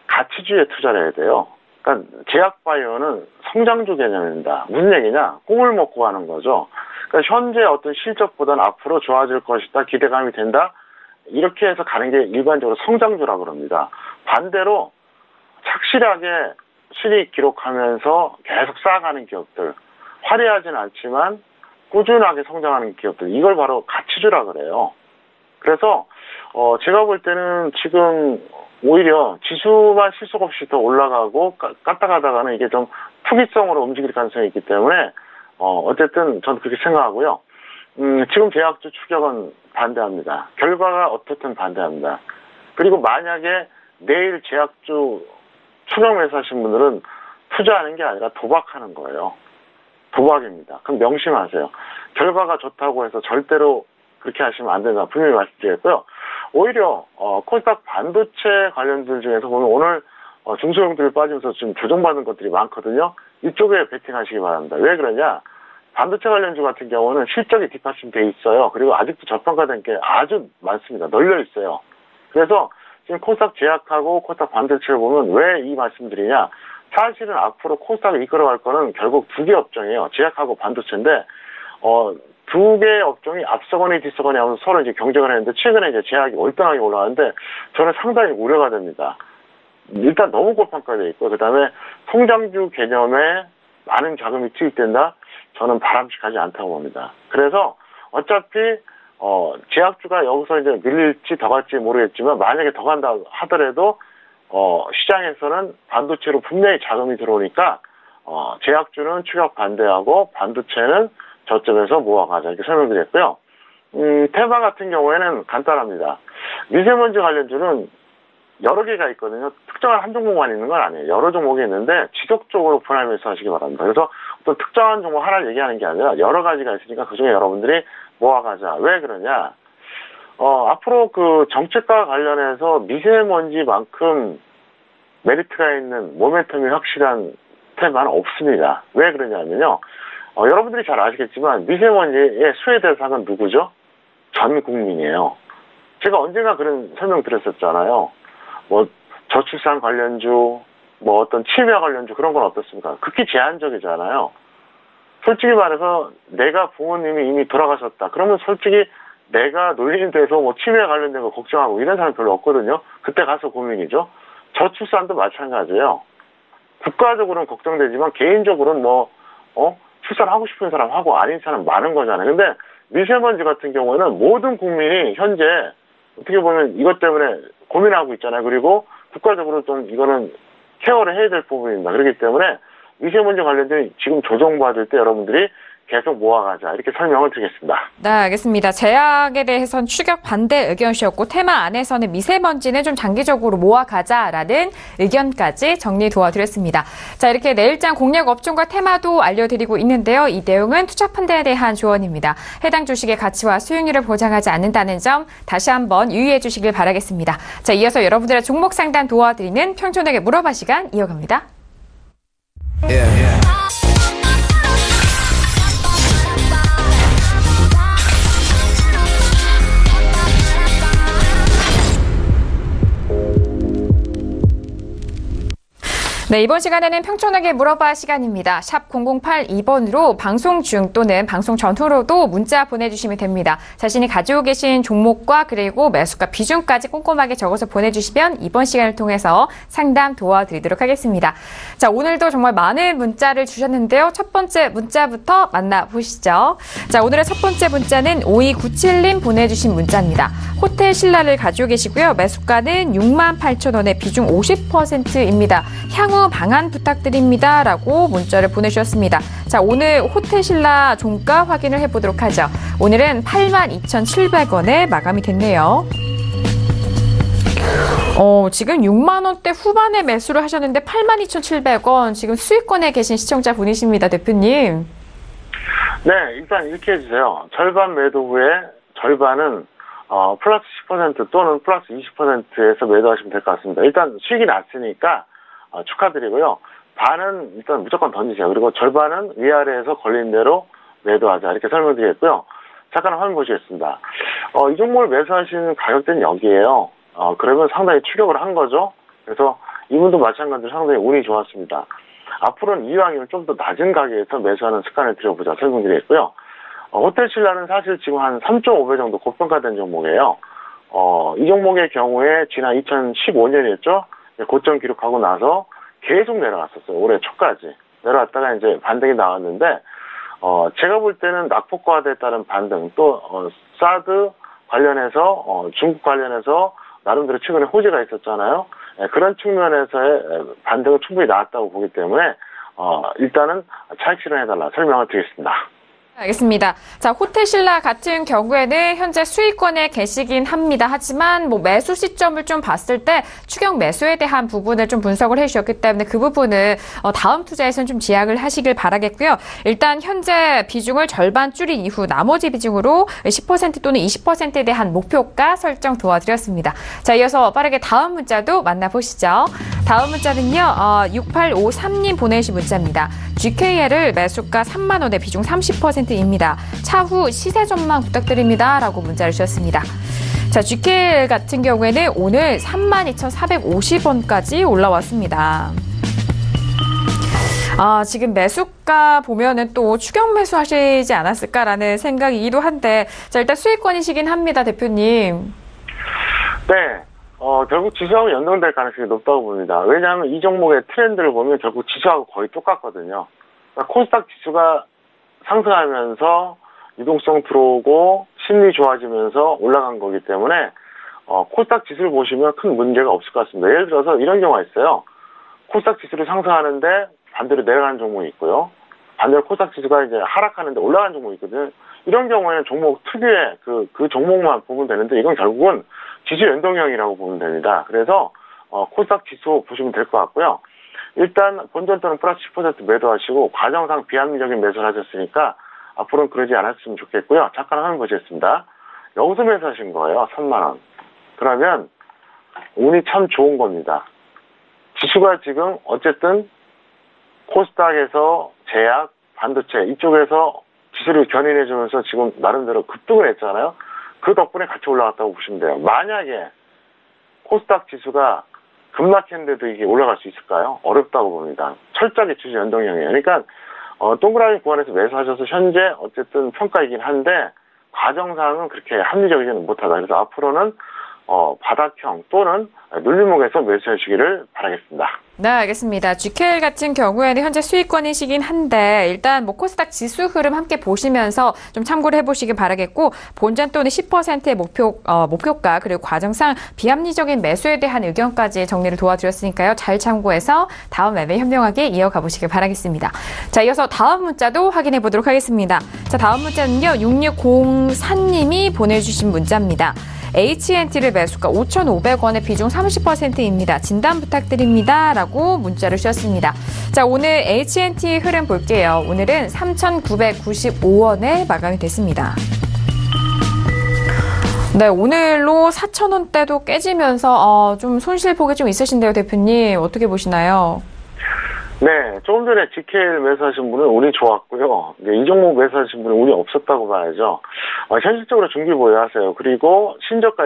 S3: 가치주에 투자를 해야 돼요. 그러니까 제약바이오는 성장주 개념입니다. 무슨 얘기냐? 꿈을 먹고 가는 거죠. 그러니까 현재 어떤 실적보다는 앞으로 좋아질 것이다, 기대감이 된다. 이렇게 해서 가는 게 일반적으로 성장주라고 그럽니다. 반대로 착실하게 수익 기록하면서 계속 쌓아가는 기업들, 화려하진 않지만 꾸준하게 성장하는 기업들, 이걸 바로 가치주라 그래요. 그래서 제가 볼 때는 지금 오히려 지수만 실속 없이 더 올라가고 깠다 가다가는 이게 좀 투기성으로 움직일 가능성이 있기 때문에 어쨌든 저는 그렇게 생각하고요. 지금 제약주 추격은 반대합니다. 결과가 어떻든 반대합니다. 그리고 만약에 내일 제약주 추격 매수하신 분들은 투자하는 게 아니라 도박하는 거예요. 도박입니다. 그럼 명심하세요. 결과가 좋다고 해서 절대로 그렇게 하시면 안 된다. 분명히 말씀드리겠고요. 오히려 코스닥 반도체 관련들 중에서 보면 오늘 중소형들이 빠지면서 지금 조정받은 것들이 많거든요. 이쪽에 베팅하시기 바랍니다. 왜 그러냐? 반도체 관련주 같은 경우는 실적이 뒷받침돼 있어요. 그리고 아직도 저평가된 게 아주 많습니다. 널려 있어요. 그래서 지금 코스닥 제약하고 코스닥 반도체를 보면 왜 이 말씀드리냐? 사실은 앞으로 코스닥을 이끌어갈 거는 결국 두 개 업종이에요. 제약하고 반도체인데 두 개의 업종이 앞서거니 뒤서거니 하면서 서로 이제 경쟁을 했는데 최근에 이제 제약이 월등하게 올라가는데 저는 상당히 우려가 됩니다. 일단 너무 고평가되어 있고 그다음에 성장주 개념에 많은 자금이 투입된다? 저는 바람직하지 않다고 봅니다. 그래서 어차피 제약주가 여기서 이제 밀릴지 더 갈지 모르겠지만 만약에 더 간다 하더라도 시장에서는 반도체로 분명히 자금이 들어오니까 제약주는 추격 반대하고 반도체는 저점에서 모아가자 이렇게 설명드렸고요. 테마 같은 경우에는 간단합니다. 미세먼지 관련주는 여러 개가 있거든요. 특정한 한 종목만 있는 건 아니에요. 여러 종목이 있는데 지속적으로 분할 매수하시기 바랍니다. 그래서 어떤 특정한 종목 하나를 얘기하는 게 아니라 여러 가지가 있으니까 그중에 여러분들이 모아가자. 왜 그러냐? 앞으로 그 정책과 관련해서 미세먼지만큼 메리트가 있는 모멘텀이 확실한 테마는 없습니다. 왜 그러냐면요. 여러분들이 잘 아시겠지만 미세먼지의 수혜 대상은 누구죠? 전 국민이에요. 제가 언젠가 그런 설명 드렸었잖아요. 저출산 관련주, 어떤 치매 관련주 그런 건 어떻습니까? 극히 제한적이잖아요. 솔직히 말해서 내가 부모님이 이미 돌아가셨다. 그러면 솔직히 내가 놀리는 데서 치매 관련된 거 걱정하고 이런 사람 별로 없거든요. 그때 가서 고민이죠. 저출산도 마찬가지예요. 국가적으로는 걱정되지만 개인적으로는 출산하고 싶은 사람 하고 아닌 사람 많은 거잖아요. 근데 미세먼지 같은 경우에는 모든 국민이 현재 어떻게 보면 이것 때문에 고민하고 있잖아요. 그리고 국가적으로 좀 이거는 케어를 해야 될 부분입니다. 그렇기 때문에 미세먼지 관련된 지금 조정받을 때 여러분들이 계속 모아가자 이렇게 설명을 드리겠습니다.
S2: 네, 알겠습니다. 제약에 대해서는 추격 반대 의견이셨고 테마 안에서는 미세먼지는 좀 장기적으로 모아가자라는 의견까지 정리 도와드렸습니다. 자, 이렇게 내일장 공략 업종과 테마도 알려드리고 있는데요. 이 내용은 투자 펀드에 대한 조언입니다. 해당 주식의 가치와 수익률을 보장하지 않는다는 점 다시 한번 유의해 주시길 바라겠습니다. 자, 이어서 여러분들의 종목 상담 도와드리는 평촌에게 물어봐 시간 이어갑니다. 네, 이번 시간에는 평촌에게 물어봐 시간입니다. 샵 0082번으로 방송 중 또는 방송 전후로도 문자 보내주시면 됩니다. 자신이 가지고 계신 종목과 그리고 매수가 비중까지 꼼꼼하게 적어서 보내주시면 이번 시간을 통해서 상담 도와드리도록 하겠습니다. 자, 오늘도 정말 많은 문자를 주셨는데요. 첫 번째 문자부터 만나보시죠. 자, 오늘의 첫 번째 문자는 5297님 보내주신 문자입니다. 호텔 신라를 가지고 계시고요. 매수가는 68,000원에 비중 50%입니다. 향후 방안 부탁드립니다. 라고 문자를 보내주셨습니다. 자, 오늘 호텔 신라 종가 확인을 해보도록 하죠. 오늘은 82,700원에 마감이 됐네요. 지금 6만 원대 후반에 매수를 하셨는데 82,700원 지금 수익권에 계신 시청자 분이십니다. 대표님.
S3: 네, 일단 이렇게 해주세요. 절반 매도 후에 절반은 플러스 10% 또는 플러스 20%에서 매도하시면 될 것 같습니다. 일단 수익이 났으니까 축하드리고요. 반은 일단 무조건 던지세요. 그리고 절반은 위아래에서 걸린 대로 매도하자. 이렇게 설명드리겠고요. 잠깐 화면 보시겠습니다. 이 종목을 매수하시는 가격대는 여기에요. 그러면 상당히 추격을 한 거죠. 그래서 이분도 마찬가지로 상당히 운이 좋았습니다. 앞으로는 이왕이면 좀 더 낮은 가격에서 매수하는 습관을 들여보자 설명드리겠고요. 호텔 신라는 사실 지금 한 3.5배 정도 고평가된 종목이에요. 이 종목의 경우에 지난 2015년이었죠. 고점 기록하고 나서 계속 내려갔었어요. 올해 초까지. 내려왔다가 이제 반등이 나왔는데, 제가 볼 때는 낙폭과대에 따른 반등, 또, 사드 관련해서, 중국 관련해서 나름대로 최근에 호재가 있었잖아요. 그런 측면에서의 반등은 충분히 나왔다고 보기 때문에, 일단은 차익 실현해달라 설명을 드리겠습니다.
S2: 알겠습니다. 자, 호텔 신라 같은 경우에는 현재 수익권에 계시긴 합니다. 하지만 매수 시점을 좀 봤을 때 추격 매수에 대한 부분을 좀 분석을 해주셨기 때문에 그 부분은 다음 투자에서는 좀 지양을 하시길 바라겠고요. 일단 현재 비중을 절반 줄인 이후 나머지 비중으로 10% 또는 20%에 대한 목표가 설정 도와드렸습니다. 자, 이어서 빠르게 다음 문자도 만나보시죠. 다음 문자는요. 6853님 보내주신 문자입니다. GKL을 매수가 3만 원에 비중 30%입니다. 차후 시세 전망 부탁드립니다. 라고 문자를 주셨습니다. 자, GKL 같은 경우에는 오늘 32,450원까지 올라왔습니다. 지금 매수가 보면은 또 추격 매수 하시지 않았을까라는 생각이기도 한데, 자, 일단 수익권이시긴 합니다, 대표님.
S3: 네. 결국 지수하고 연동될 가능성이 높다고 봅니다. 왜냐하면 이 종목의 트렌드를 보면 결국 지수하고 거의 똑같거든요. 그러니까 코스닥 지수가 상승하면서 유동성 들어오고 심리 좋아지면서 올라간 거기 때문에 코스닥 지수를 보시면 큰 문제가 없을 것 같습니다. 예를 들어서 이런 경우가 있어요. 코스닥 지수를 상승하는데 반대로 내려가는 종목이 있고요. 반대로 코스닥 지수가 이제 하락하는데 올라가는 종목이 있거든요. 이런 경우에는 종목 특유의 그 종목만 보면 되는데 이건 결국은 지수 연동형이라고 보면 됩니다. 그래서 코스닥 지수 보시면 될 것 같고요. 일단 본전 또는 플러스 10% 매도하시고 과정상 비합리적인 매수를 하셨으니까 앞으로는 그러지 않았으면 좋겠고요. 잠깐 화면 보시겠습니다. 여기서 매수하신 거예요. 3만 원. 그러면 운이 참 좋은 겁니다. 지수가 지금 어쨌든 코스닥에서 제약, 반도체 이쪽에서 지수를 견인해주면서 지금 나름대로 급등을 했잖아요. 그 덕분에 같이 올라갔다고 보시면 돼요. 만약에 코스닥 지수가 급락했는데도 이게 올라갈 수 있을까요? 어렵다고 봅니다. 철저하게 지수 연동형이에요. 그러니까 동그라미 구간에서 매수하셔서 현재 어쨌든 평가이긴 한데 과정상은 그렇게 합리적이지는 못하다. 그래서 앞으로는 바닥형 또는 눌림목에서 매수해 주시기를 바라겠습니다.
S2: 네, 알겠습니다. GKL 같은 경우에는 현재 수익권이시긴 한데 일단 코스닥 지수 흐름 함께 보시면서 좀 참고를 해보시기 바라겠고 본전 또는 10%의 목표가 그리고 과정상 비합리적인 매수에 대한 의견까지 정리를 도와드렸으니까요. 잘 참고해서 다음 매매 현명하게 이어가 보시길 바라겠습니다. 자, 이어서 다음 문자도 확인해 보도록 하겠습니다. 자, 다음 문자는요. 6604님이 보내주신 문자입니다. HNT를 매수가 5,500원에 비중 30%입니다. 진단 부탁드립니다. 라고 문자를 주셨습니다. 자, 오늘 HNT 흐름 볼게요. 오늘은 3,995원에 마감이 됐습니다. 네, 오늘로 4,000원대도 깨지면서 좀 손실폭이 좀 있으신데요, 대표님. 어떻게 보시나요?
S3: 네, 조금 전에 GKL 매수하신 분은 운이 좋았고요. 이 종목 매수하신 분은 운이 없었다고 봐야죠. 현실적으로 중기 보유하세요. 그리고 신저가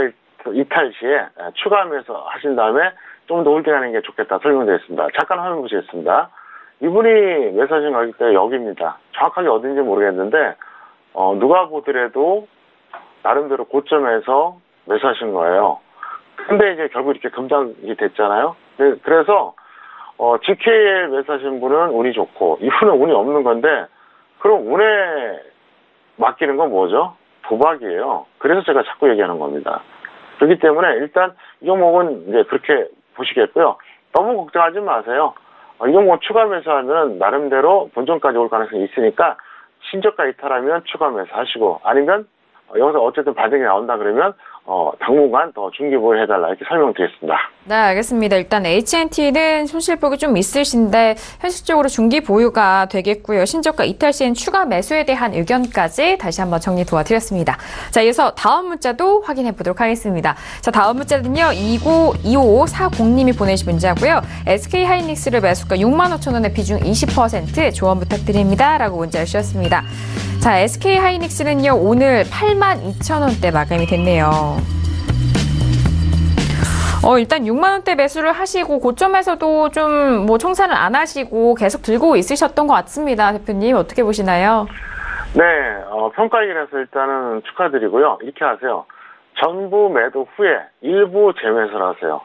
S3: 이탈 시에 추가 매수 하신 다음에 좀 더 홀딩하는 게 좋겠다 설명드렸습니다. 잠깐 화면 보시겠습니다. 이분이 매수하신 가격대가 여기입니다. 정확하게 어딘지 모르겠는데 누가 보더라도 나름대로 고점에서 매수하신 거예요. 근데 이제 결국 이렇게 급락이 됐잖아요. 그래서 GK에 매수하신 분은 운이 좋고 이분은 운이 없는 건데 그럼 운에 맡기는 건 뭐죠? 도박이에요. 그래서 제가 자꾸 얘기하는 겁니다. 그렇기 때문에 일단 이 종목은 이제 그렇게 보시겠고요. 너무 걱정하지 마세요. 이 종목 추가 매수하면 나름대로 본전까지 올 가능성이 있으니까 신저가 이탈하면 추가 매수하시고 아니면 여기서 어쨌든 반등이 나온다 그러면 당분간 더 중기보를 해달라 이렇게 설명드리겠습니다.
S2: 네, 알겠습니다. 일단 HNT는 손실폭이 좀 있으신데 현실적으로 중기 보유가 되겠고요. 신저가 이탈 시엔 추가 매수에 대한 의견까지 다시 한번 정리 도와드렸습니다. 자, 이어서 다음 문자도 확인해 보도록 하겠습니다. 자, 다음 문자는요. 2540님이 보내신 문자고요. SK하이닉스를 매수가 65,000원에 비중 20% 조언 부탁드립니다. 라고 문자를 주셨습니다. 자, SK하이닉스는요. 오늘 82,000원대 마감이 됐네요. 일단 6만 원대 매수를 하시고 고점에서도 좀 뭐 청산을 안 하시고 계속 들고 있으셨던 것 같습니다. 대표님 어떻게 보시나요?
S3: 네, 평가이기라서 일단은 축하드리고요. 이렇게 하세요. 전부 매도 후에 일부 재매수를 하세요.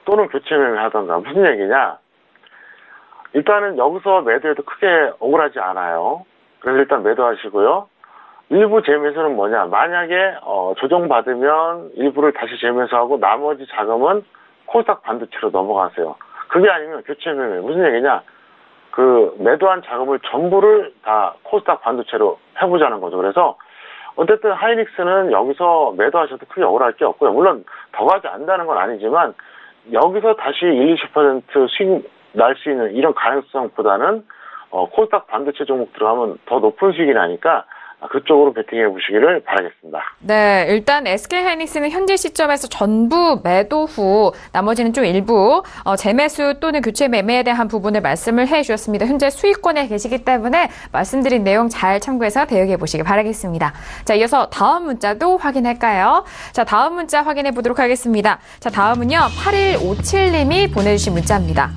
S3: 또는 교체 매매 하던가. 무슨 얘기냐? 일단은 여기서 매도해도 크게 억울하지 않아요. 그래서 일단 매도하시고요. 일부 재매수는 뭐냐? 만약에 조정받으면 일부를 다시 재매수하고 나머지 자금은 코스닥 반도체로 넘어가세요. 그게 아니면 교체 매매. 무슨 얘기냐? 그 매도한 자금을 전부를 다 코스닥 반도체로 해보자는 거죠. 그래서 어쨌든 하이닉스는 여기서 매도하셔도 크게 억울할 게 없고요. 물론 더 가지 않는다는 건 아니지만 여기서 다시 20% 수익 날 수 있는 이런 가능성보다는 코스닥 반도체 종목 들어가면 더 높은 수익이 나니까 그쪽으로 베팅해 보시기를 바라겠습니다.
S2: 네, 일단 SK하이닉스는 현재 시점에서 전부 매도 후 나머지는 좀 일부 재매수 또는 교체 매매에 대한 부분을 말씀을 해주셨습니다. 현재 수익권에 계시기 때문에 말씀드린 내용 잘 참고해서 대응해 보시기 바라겠습니다. 자, 이어서 다음 문자도 확인할까요? 자, 다음 문자 확인해 보도록 하겠습니다. 자, 다음은요 8157님이 보내주신 문자입니다.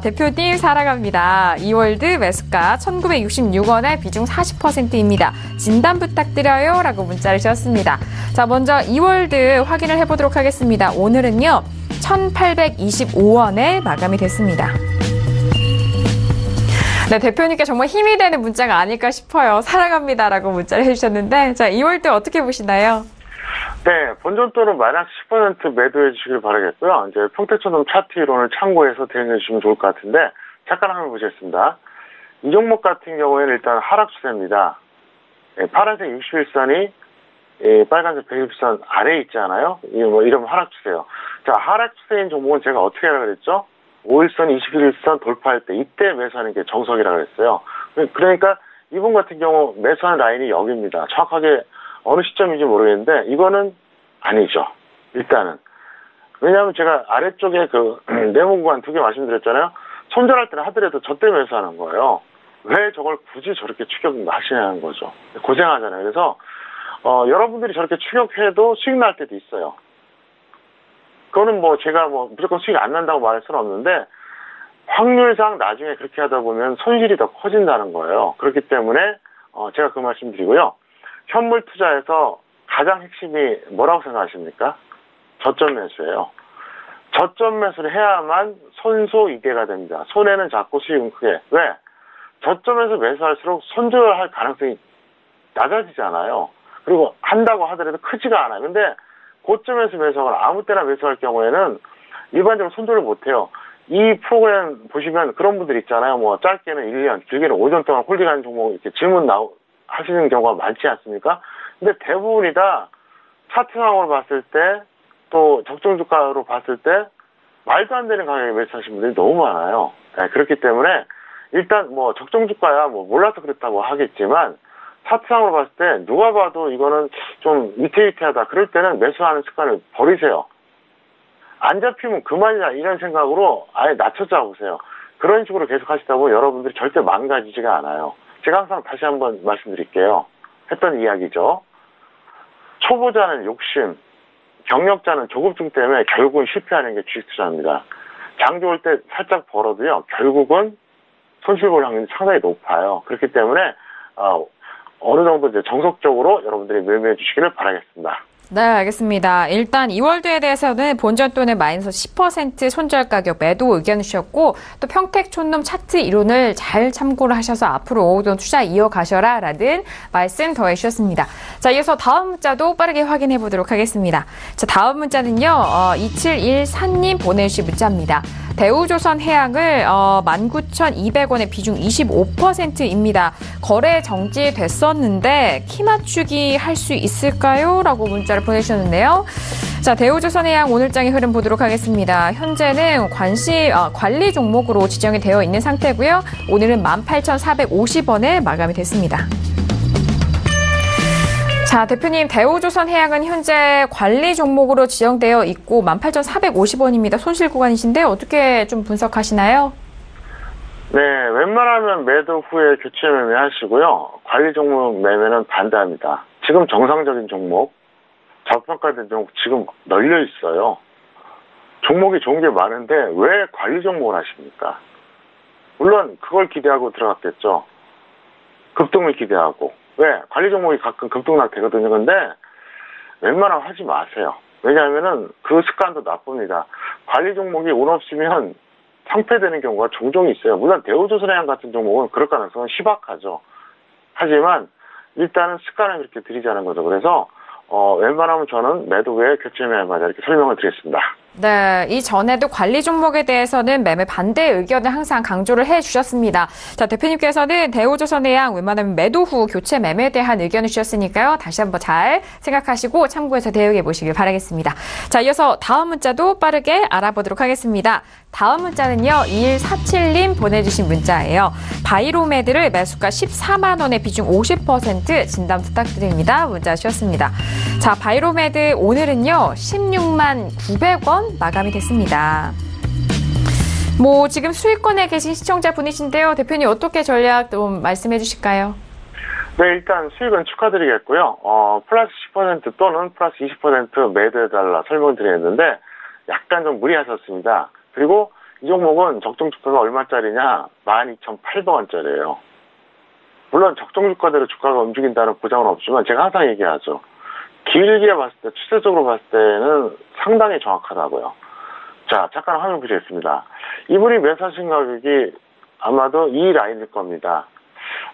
S2: 대표님 사랑합니다. 이월드 매수가 1966원에 비중 40%입니다. 진단 부탁드려요 라고 문자를 주셨습니다. 자, 먼저 이월드 확인을 해보도록 하겠습니다. 오늘은요 1825원에 마감이 됐습니다. 네, 대표님께 정말 힘이 되는 문자가 아닐까 싶어요. 사랑합니다 라고 문자를 해주셨는데 자, 이월드 어떻게 보시나요?
S3: 네, 본전 또는 마이너스 10% 매도해 주시길 바라겠고요. 이제 평택촌놈 차트 이론을 참고해서 대응해 주시면 좋을 것 같은데 잠깐 한번 보겠습니다. 이 종목 같은 경우에는 일단 하락 추세입니다. 파란색 61선이 빨간색 160선 아래에 있잖아요. 이러면 하락 추세예요. 자, 하락 추세인 종목은 제가 어떻게 하라 그랬죠? 5일선, 21일선 돌파할 때 이때 매수하는 게 정석이라 그랬어요. 그러니까 이분 같은 경우 매수하는 라인이 여기입니다. 정확하게 어느 시점인지 모르겠는데 이거는 아니죠. 일단은. 왜냐하면 제가 아래쪽에 그 네모 구간 2개 말씀드렸잖아요. 손절할 때는 하더라도 저때 매수하는 거예요. 왜 저걸 굳이 저렇게 추격하시냐는 거죠. 고생하잖아요. 그래서 여러분들이 저렇게 추격해도 수익 날 때도 있어요. 그거는 뭐 제가 뭐 무조건 수익 안 난다고 말할 수는 없는데 확률상 나중에 그렇게 하다 보면 손실이 더 커진다는 거예요. 그렇기 때문에 제가 그 말씀 드리고요. 현물 투자에서 가장 핵심이 뭐라고 생각하십니까? 저점 매수예요. 저점 매수를 해야만 손소이대가 됩니다. 손해는 작고 수익은 크게. 왜? 저점에서 매수할수록 손절할 가능성이 낮아지잖아요. 그리고 한다고 하더라도 크지가 않아요. 근데 고점에서 매수하거나 아무 때나 매수할 경우에는 일반적으로 손절을 못해요. 이 프로그램 보시면 그런 분들 있잖아요. 뭐 짧게는 1년, 길게는 5년 동안 홀딩하는 종목 이렇게 질문 하시는 경우가 많지 않습니까? 근데 대부분이 다 차트상으로 봤을 때 또 적정 주가로 봤을 때 말도 안 되는 가격에 매수하시는 분들이 너무 많아요. 네, 그렇기 때문에 일단 뭐 적정 주가야 뭐 몰라서 그렇다고 하겠지만 차트상으로 봤을 때 누가 봐도 이거는 좀 위태위태하다. 그럴 때는 매수하는 습관을 버리세요. 안 잡히면 그만이다 이런 생각으로 아예 낮춰 잡으세요. 그런 식으로 계속 하시다 보면 여러분들이 절대 망가지지가 않아요. 제가 항상 다시 한번 말씀드릴게요. 했던 이야기죠. 초보자는 욕심, 경력자는 조급증 때문에 결국은 실패하는 게 주식 투자입니다. 장 좋을 때 살짝 벌어도요, 결국은 손실 볼 확률이 상당히 높아요. 그렇기 때문에 어느 정도 이제 정석적으로 여러분들이 매매해 주시기를 바라겠습니다.
S2: 네, 알겠습니다. 일단 2월도에 대해서는 본전 또는 마이너스 10% 손절 가격 매도 의견 주셨고, 또 평택 촌놈 차트 이론을 잘 참고를 하셔서 앞으로 오전 투자 이어가셔라 라는 말씀 더해 주셨습니다. 자, 이어서 다음 문자도 빠르게 확인해 보도록 하겠습니다. 자, 다음 문자는요, 2714님 보내주신 문자입니다. 대우조선해양을 19,200원의 비중 25%입니다. 거래 정지됐었는데 키 맞추기 할 수 있을까요? 라고 문자를 보내주셨는데요. 자, 대우조선해양 오늘장의 흐름 보도록 하겠습니다. 현재는 관리 종목으로 지정이 되어 있는 상태고요. 오늘은 18,450원에 마감이 됐습니다. 자, 대표님, 대우조선해양은 현재 관리 종목으로 지정되어 있고 18,450원입니다. 손실 구간이신데 어떻게 좀 분석하시나요?
S3: 네, 웬만하면 매도 후에 교체 매매 하시고요. 관리 종목 매매는 반대합니다. 지금 정상적인 종목, 저평가된 종목 지금 널려 있어요. 종목이 좋은 게 많은데 왜 관리 종목을 하십니까? 물론 그걸 기대하고 들어갔겠죠. 급등을 기대하고. 왜? 관리 종목이 가끔 급등락 되거든요. 근데 웬만하면 하지 마세요. 왜냐하면은 그 습관도 나쁩니다. 관리 종목이 운 없으면 상폐되는 경우가 종종 있어요. 물론 대우조선해양 같은 종목은 그럴 가능성은 희박하죠. 하지만 일단은 습관을 그렇게 들이자는 거죠. 그래서 웬만하면 저는 매도 후에 교체 매매하자 이렇게 설명을 드리겠습니다.
S2: 네, 이전에도 관리 종목에 대해서는 매매 반대 의견을 항상 강조를 해주셨습니다. 자, 대표님께서는 대우조선해양 웬만하면 매도 후 교체 매매에 대한 의견을 주셨으니까요. 다시 한번 잘 생각하시고 참고해서 대응해 보시길 바라겠습니다. 자, 이어서 다음 문자도 빠르게 알아보도록 하겠습니다. 다음 문자는요, 2147님 보내주신 문자예요. 바이로메드를 매수가 14만 원에 비중 50% 진단 부탁드립니다. 문자 주셨습니다. 자, 바이로메드 오늘은요, 16만 900원 마감이 됐습니다. 지금 수익권에 계신 시청자분이신데요. 대표님 어떻게 전략 좀 말씀해 주실까요?
S3: 네, 일단 수익은 축하드리겠고요. 플러스 10% 또는 플러스 20% 매도해달라 설명을 드렸는데 약간 좀 무리하셨습니다. 그리고 이 종목은 적정 주가가 얼마짜리냐? 12,800원짜리예요. 물론 적정 주가대로 주가가 움직인다는 보장은 없지만 제가 항상 얘기하죠. 길게 봤을 때, 추세적으로 봤을 때는 상당히 정확하다고요. 자, 잠깐 화면 보시겠습니다. 이분이 매수하신 가격이 아마도 이 라인일 겁니다.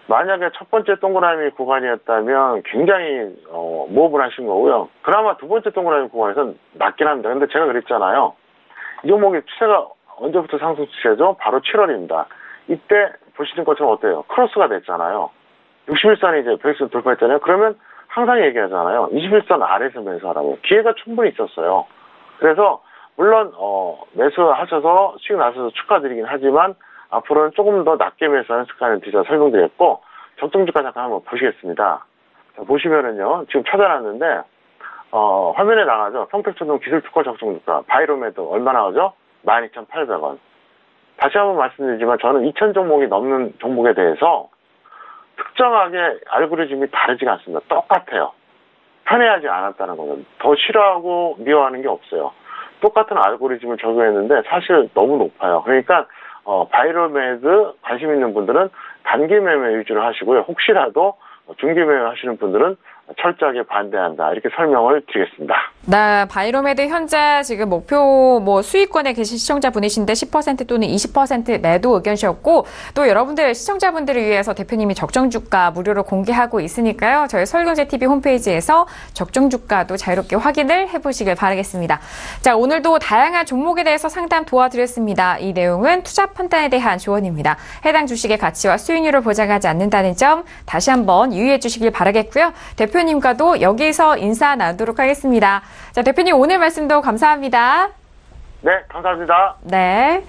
S3: 만약에 첫 번째 동그라미 구간이었다면 굉장히 모험을 하신 거고요. 그나마 두 번째 동그라미 구간에서는 낮긴 합니다. 근데 제가 그랬잖아요. 이 종목의 추세가 언제부터 상승 추세죠? 바로 7월입니다. 이때 보시는 것처럼 어때요? 크로스가 됐잖아요. 61선이 이제 100선 돌파했잖아요. 그러면 항상 얘기하잖아요. 21선 아래에서 매수하라고. 기회가 충분히 있었어요. 그래서 물론 매수하셔서 수익 나셔서 축하드리긴 하지만 앞으로는 조금 더 낮게 매수하는 습관을 제가 설명드렸고 적정주가 잠깐 한번 보시겠습니다. 자, 보시면은요. 지금 찾아놨는데 화면에 나가죠. 평택촌동 기술특허 적정주가 바이로메드 얼마 나오죠? 12,800원. 다시 한번 말씀드리지만 저는 2,000 종목이 넘는 종목에 대해서 특정하게 알고리즘이 다르지가 않습니다. 똑같아요. 편애하지 않았다는 거죠. 더 싫어하고 미워하는 게 없어요. 똑같은 알고리즘을 적용했는데 사실 너무 높아요. 그러니까 바이로메드 관심 있는 분들은 단기 매매 위주로 하시고요. 혹시라도 중기 매매 하시는 분들은 철저하게 반대한다. 이렇게 설명을 드리겠습니다.
S2: 네, 바이로메드 현재 지금 목표 수익권에 계신 시청자분이신데 10% 또는 20% 매도 의견 주셨고 또 여러분들 시청자분들을 위해서 대표님이 적정주가 무료로 공개하고 있으니까요. 저희 서울경제TV 홈페이지에서 적정주가도 자유롭게 확인을 해보시길 바라겠습니다. 자, 오늘도 다양한 종목에 대해서 상담 도와드렸습니다. 이 내용은 투자 판단에 대한 조언입니다. 해당 주식의 가치와 수익률을 보장하지 않는다는 점 다시 한번 유의해 주시길 바라겠고요. 대표님과도 여기서 인사 나누도록 하겠습니다. 자, 대표님 오늘 말씀도 감사합니다.
S3: 네, 감사합니다.
S2: 네.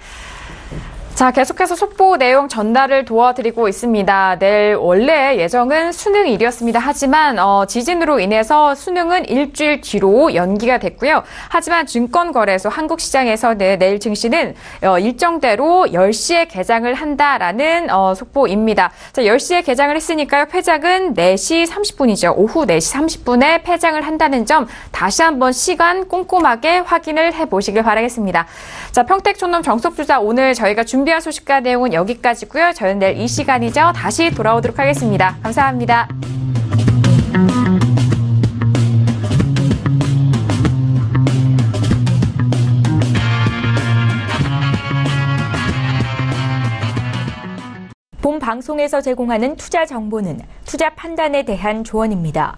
S2: 자, 계속해서 속보 내용 전달을 도와드리고 있습니다. 내일 원래 예정은 수능일이었습니다. 하지만 지진으로 인해서 수능은 일주일 뒤로 연기가 됐고요. 하지만 증권거래소 한국시장에서는 내일 증시는 일정대로 10시에 개장을 한다라는 속보입니다. 자, 10시에 개장을 했으니까요. 폐장은 4시 30분이죠. 오후 4시 30분에 폐장을 한다는 점 다시 한번 시간 꼼꼼하게 확인을 해보시길 바라겠습니다. 자, 평택촌놈 정석주자 오늘 저희가 준비한 소식과 내용은 여기까지고요. 저희는 내일 이 시간이죠. 다시 돌아오도록 하겠습니다. 감사합니다.
S1: 본 방송에서 제공하는 투자 정보는 투자 판단에 대한 조언입니다.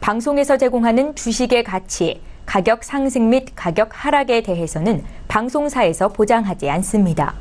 S1: 방송에서 제공하는 주식의 가치, 가격 상승 및 가격 하락에 대해서는 방송사에서 보장하지 않습니다.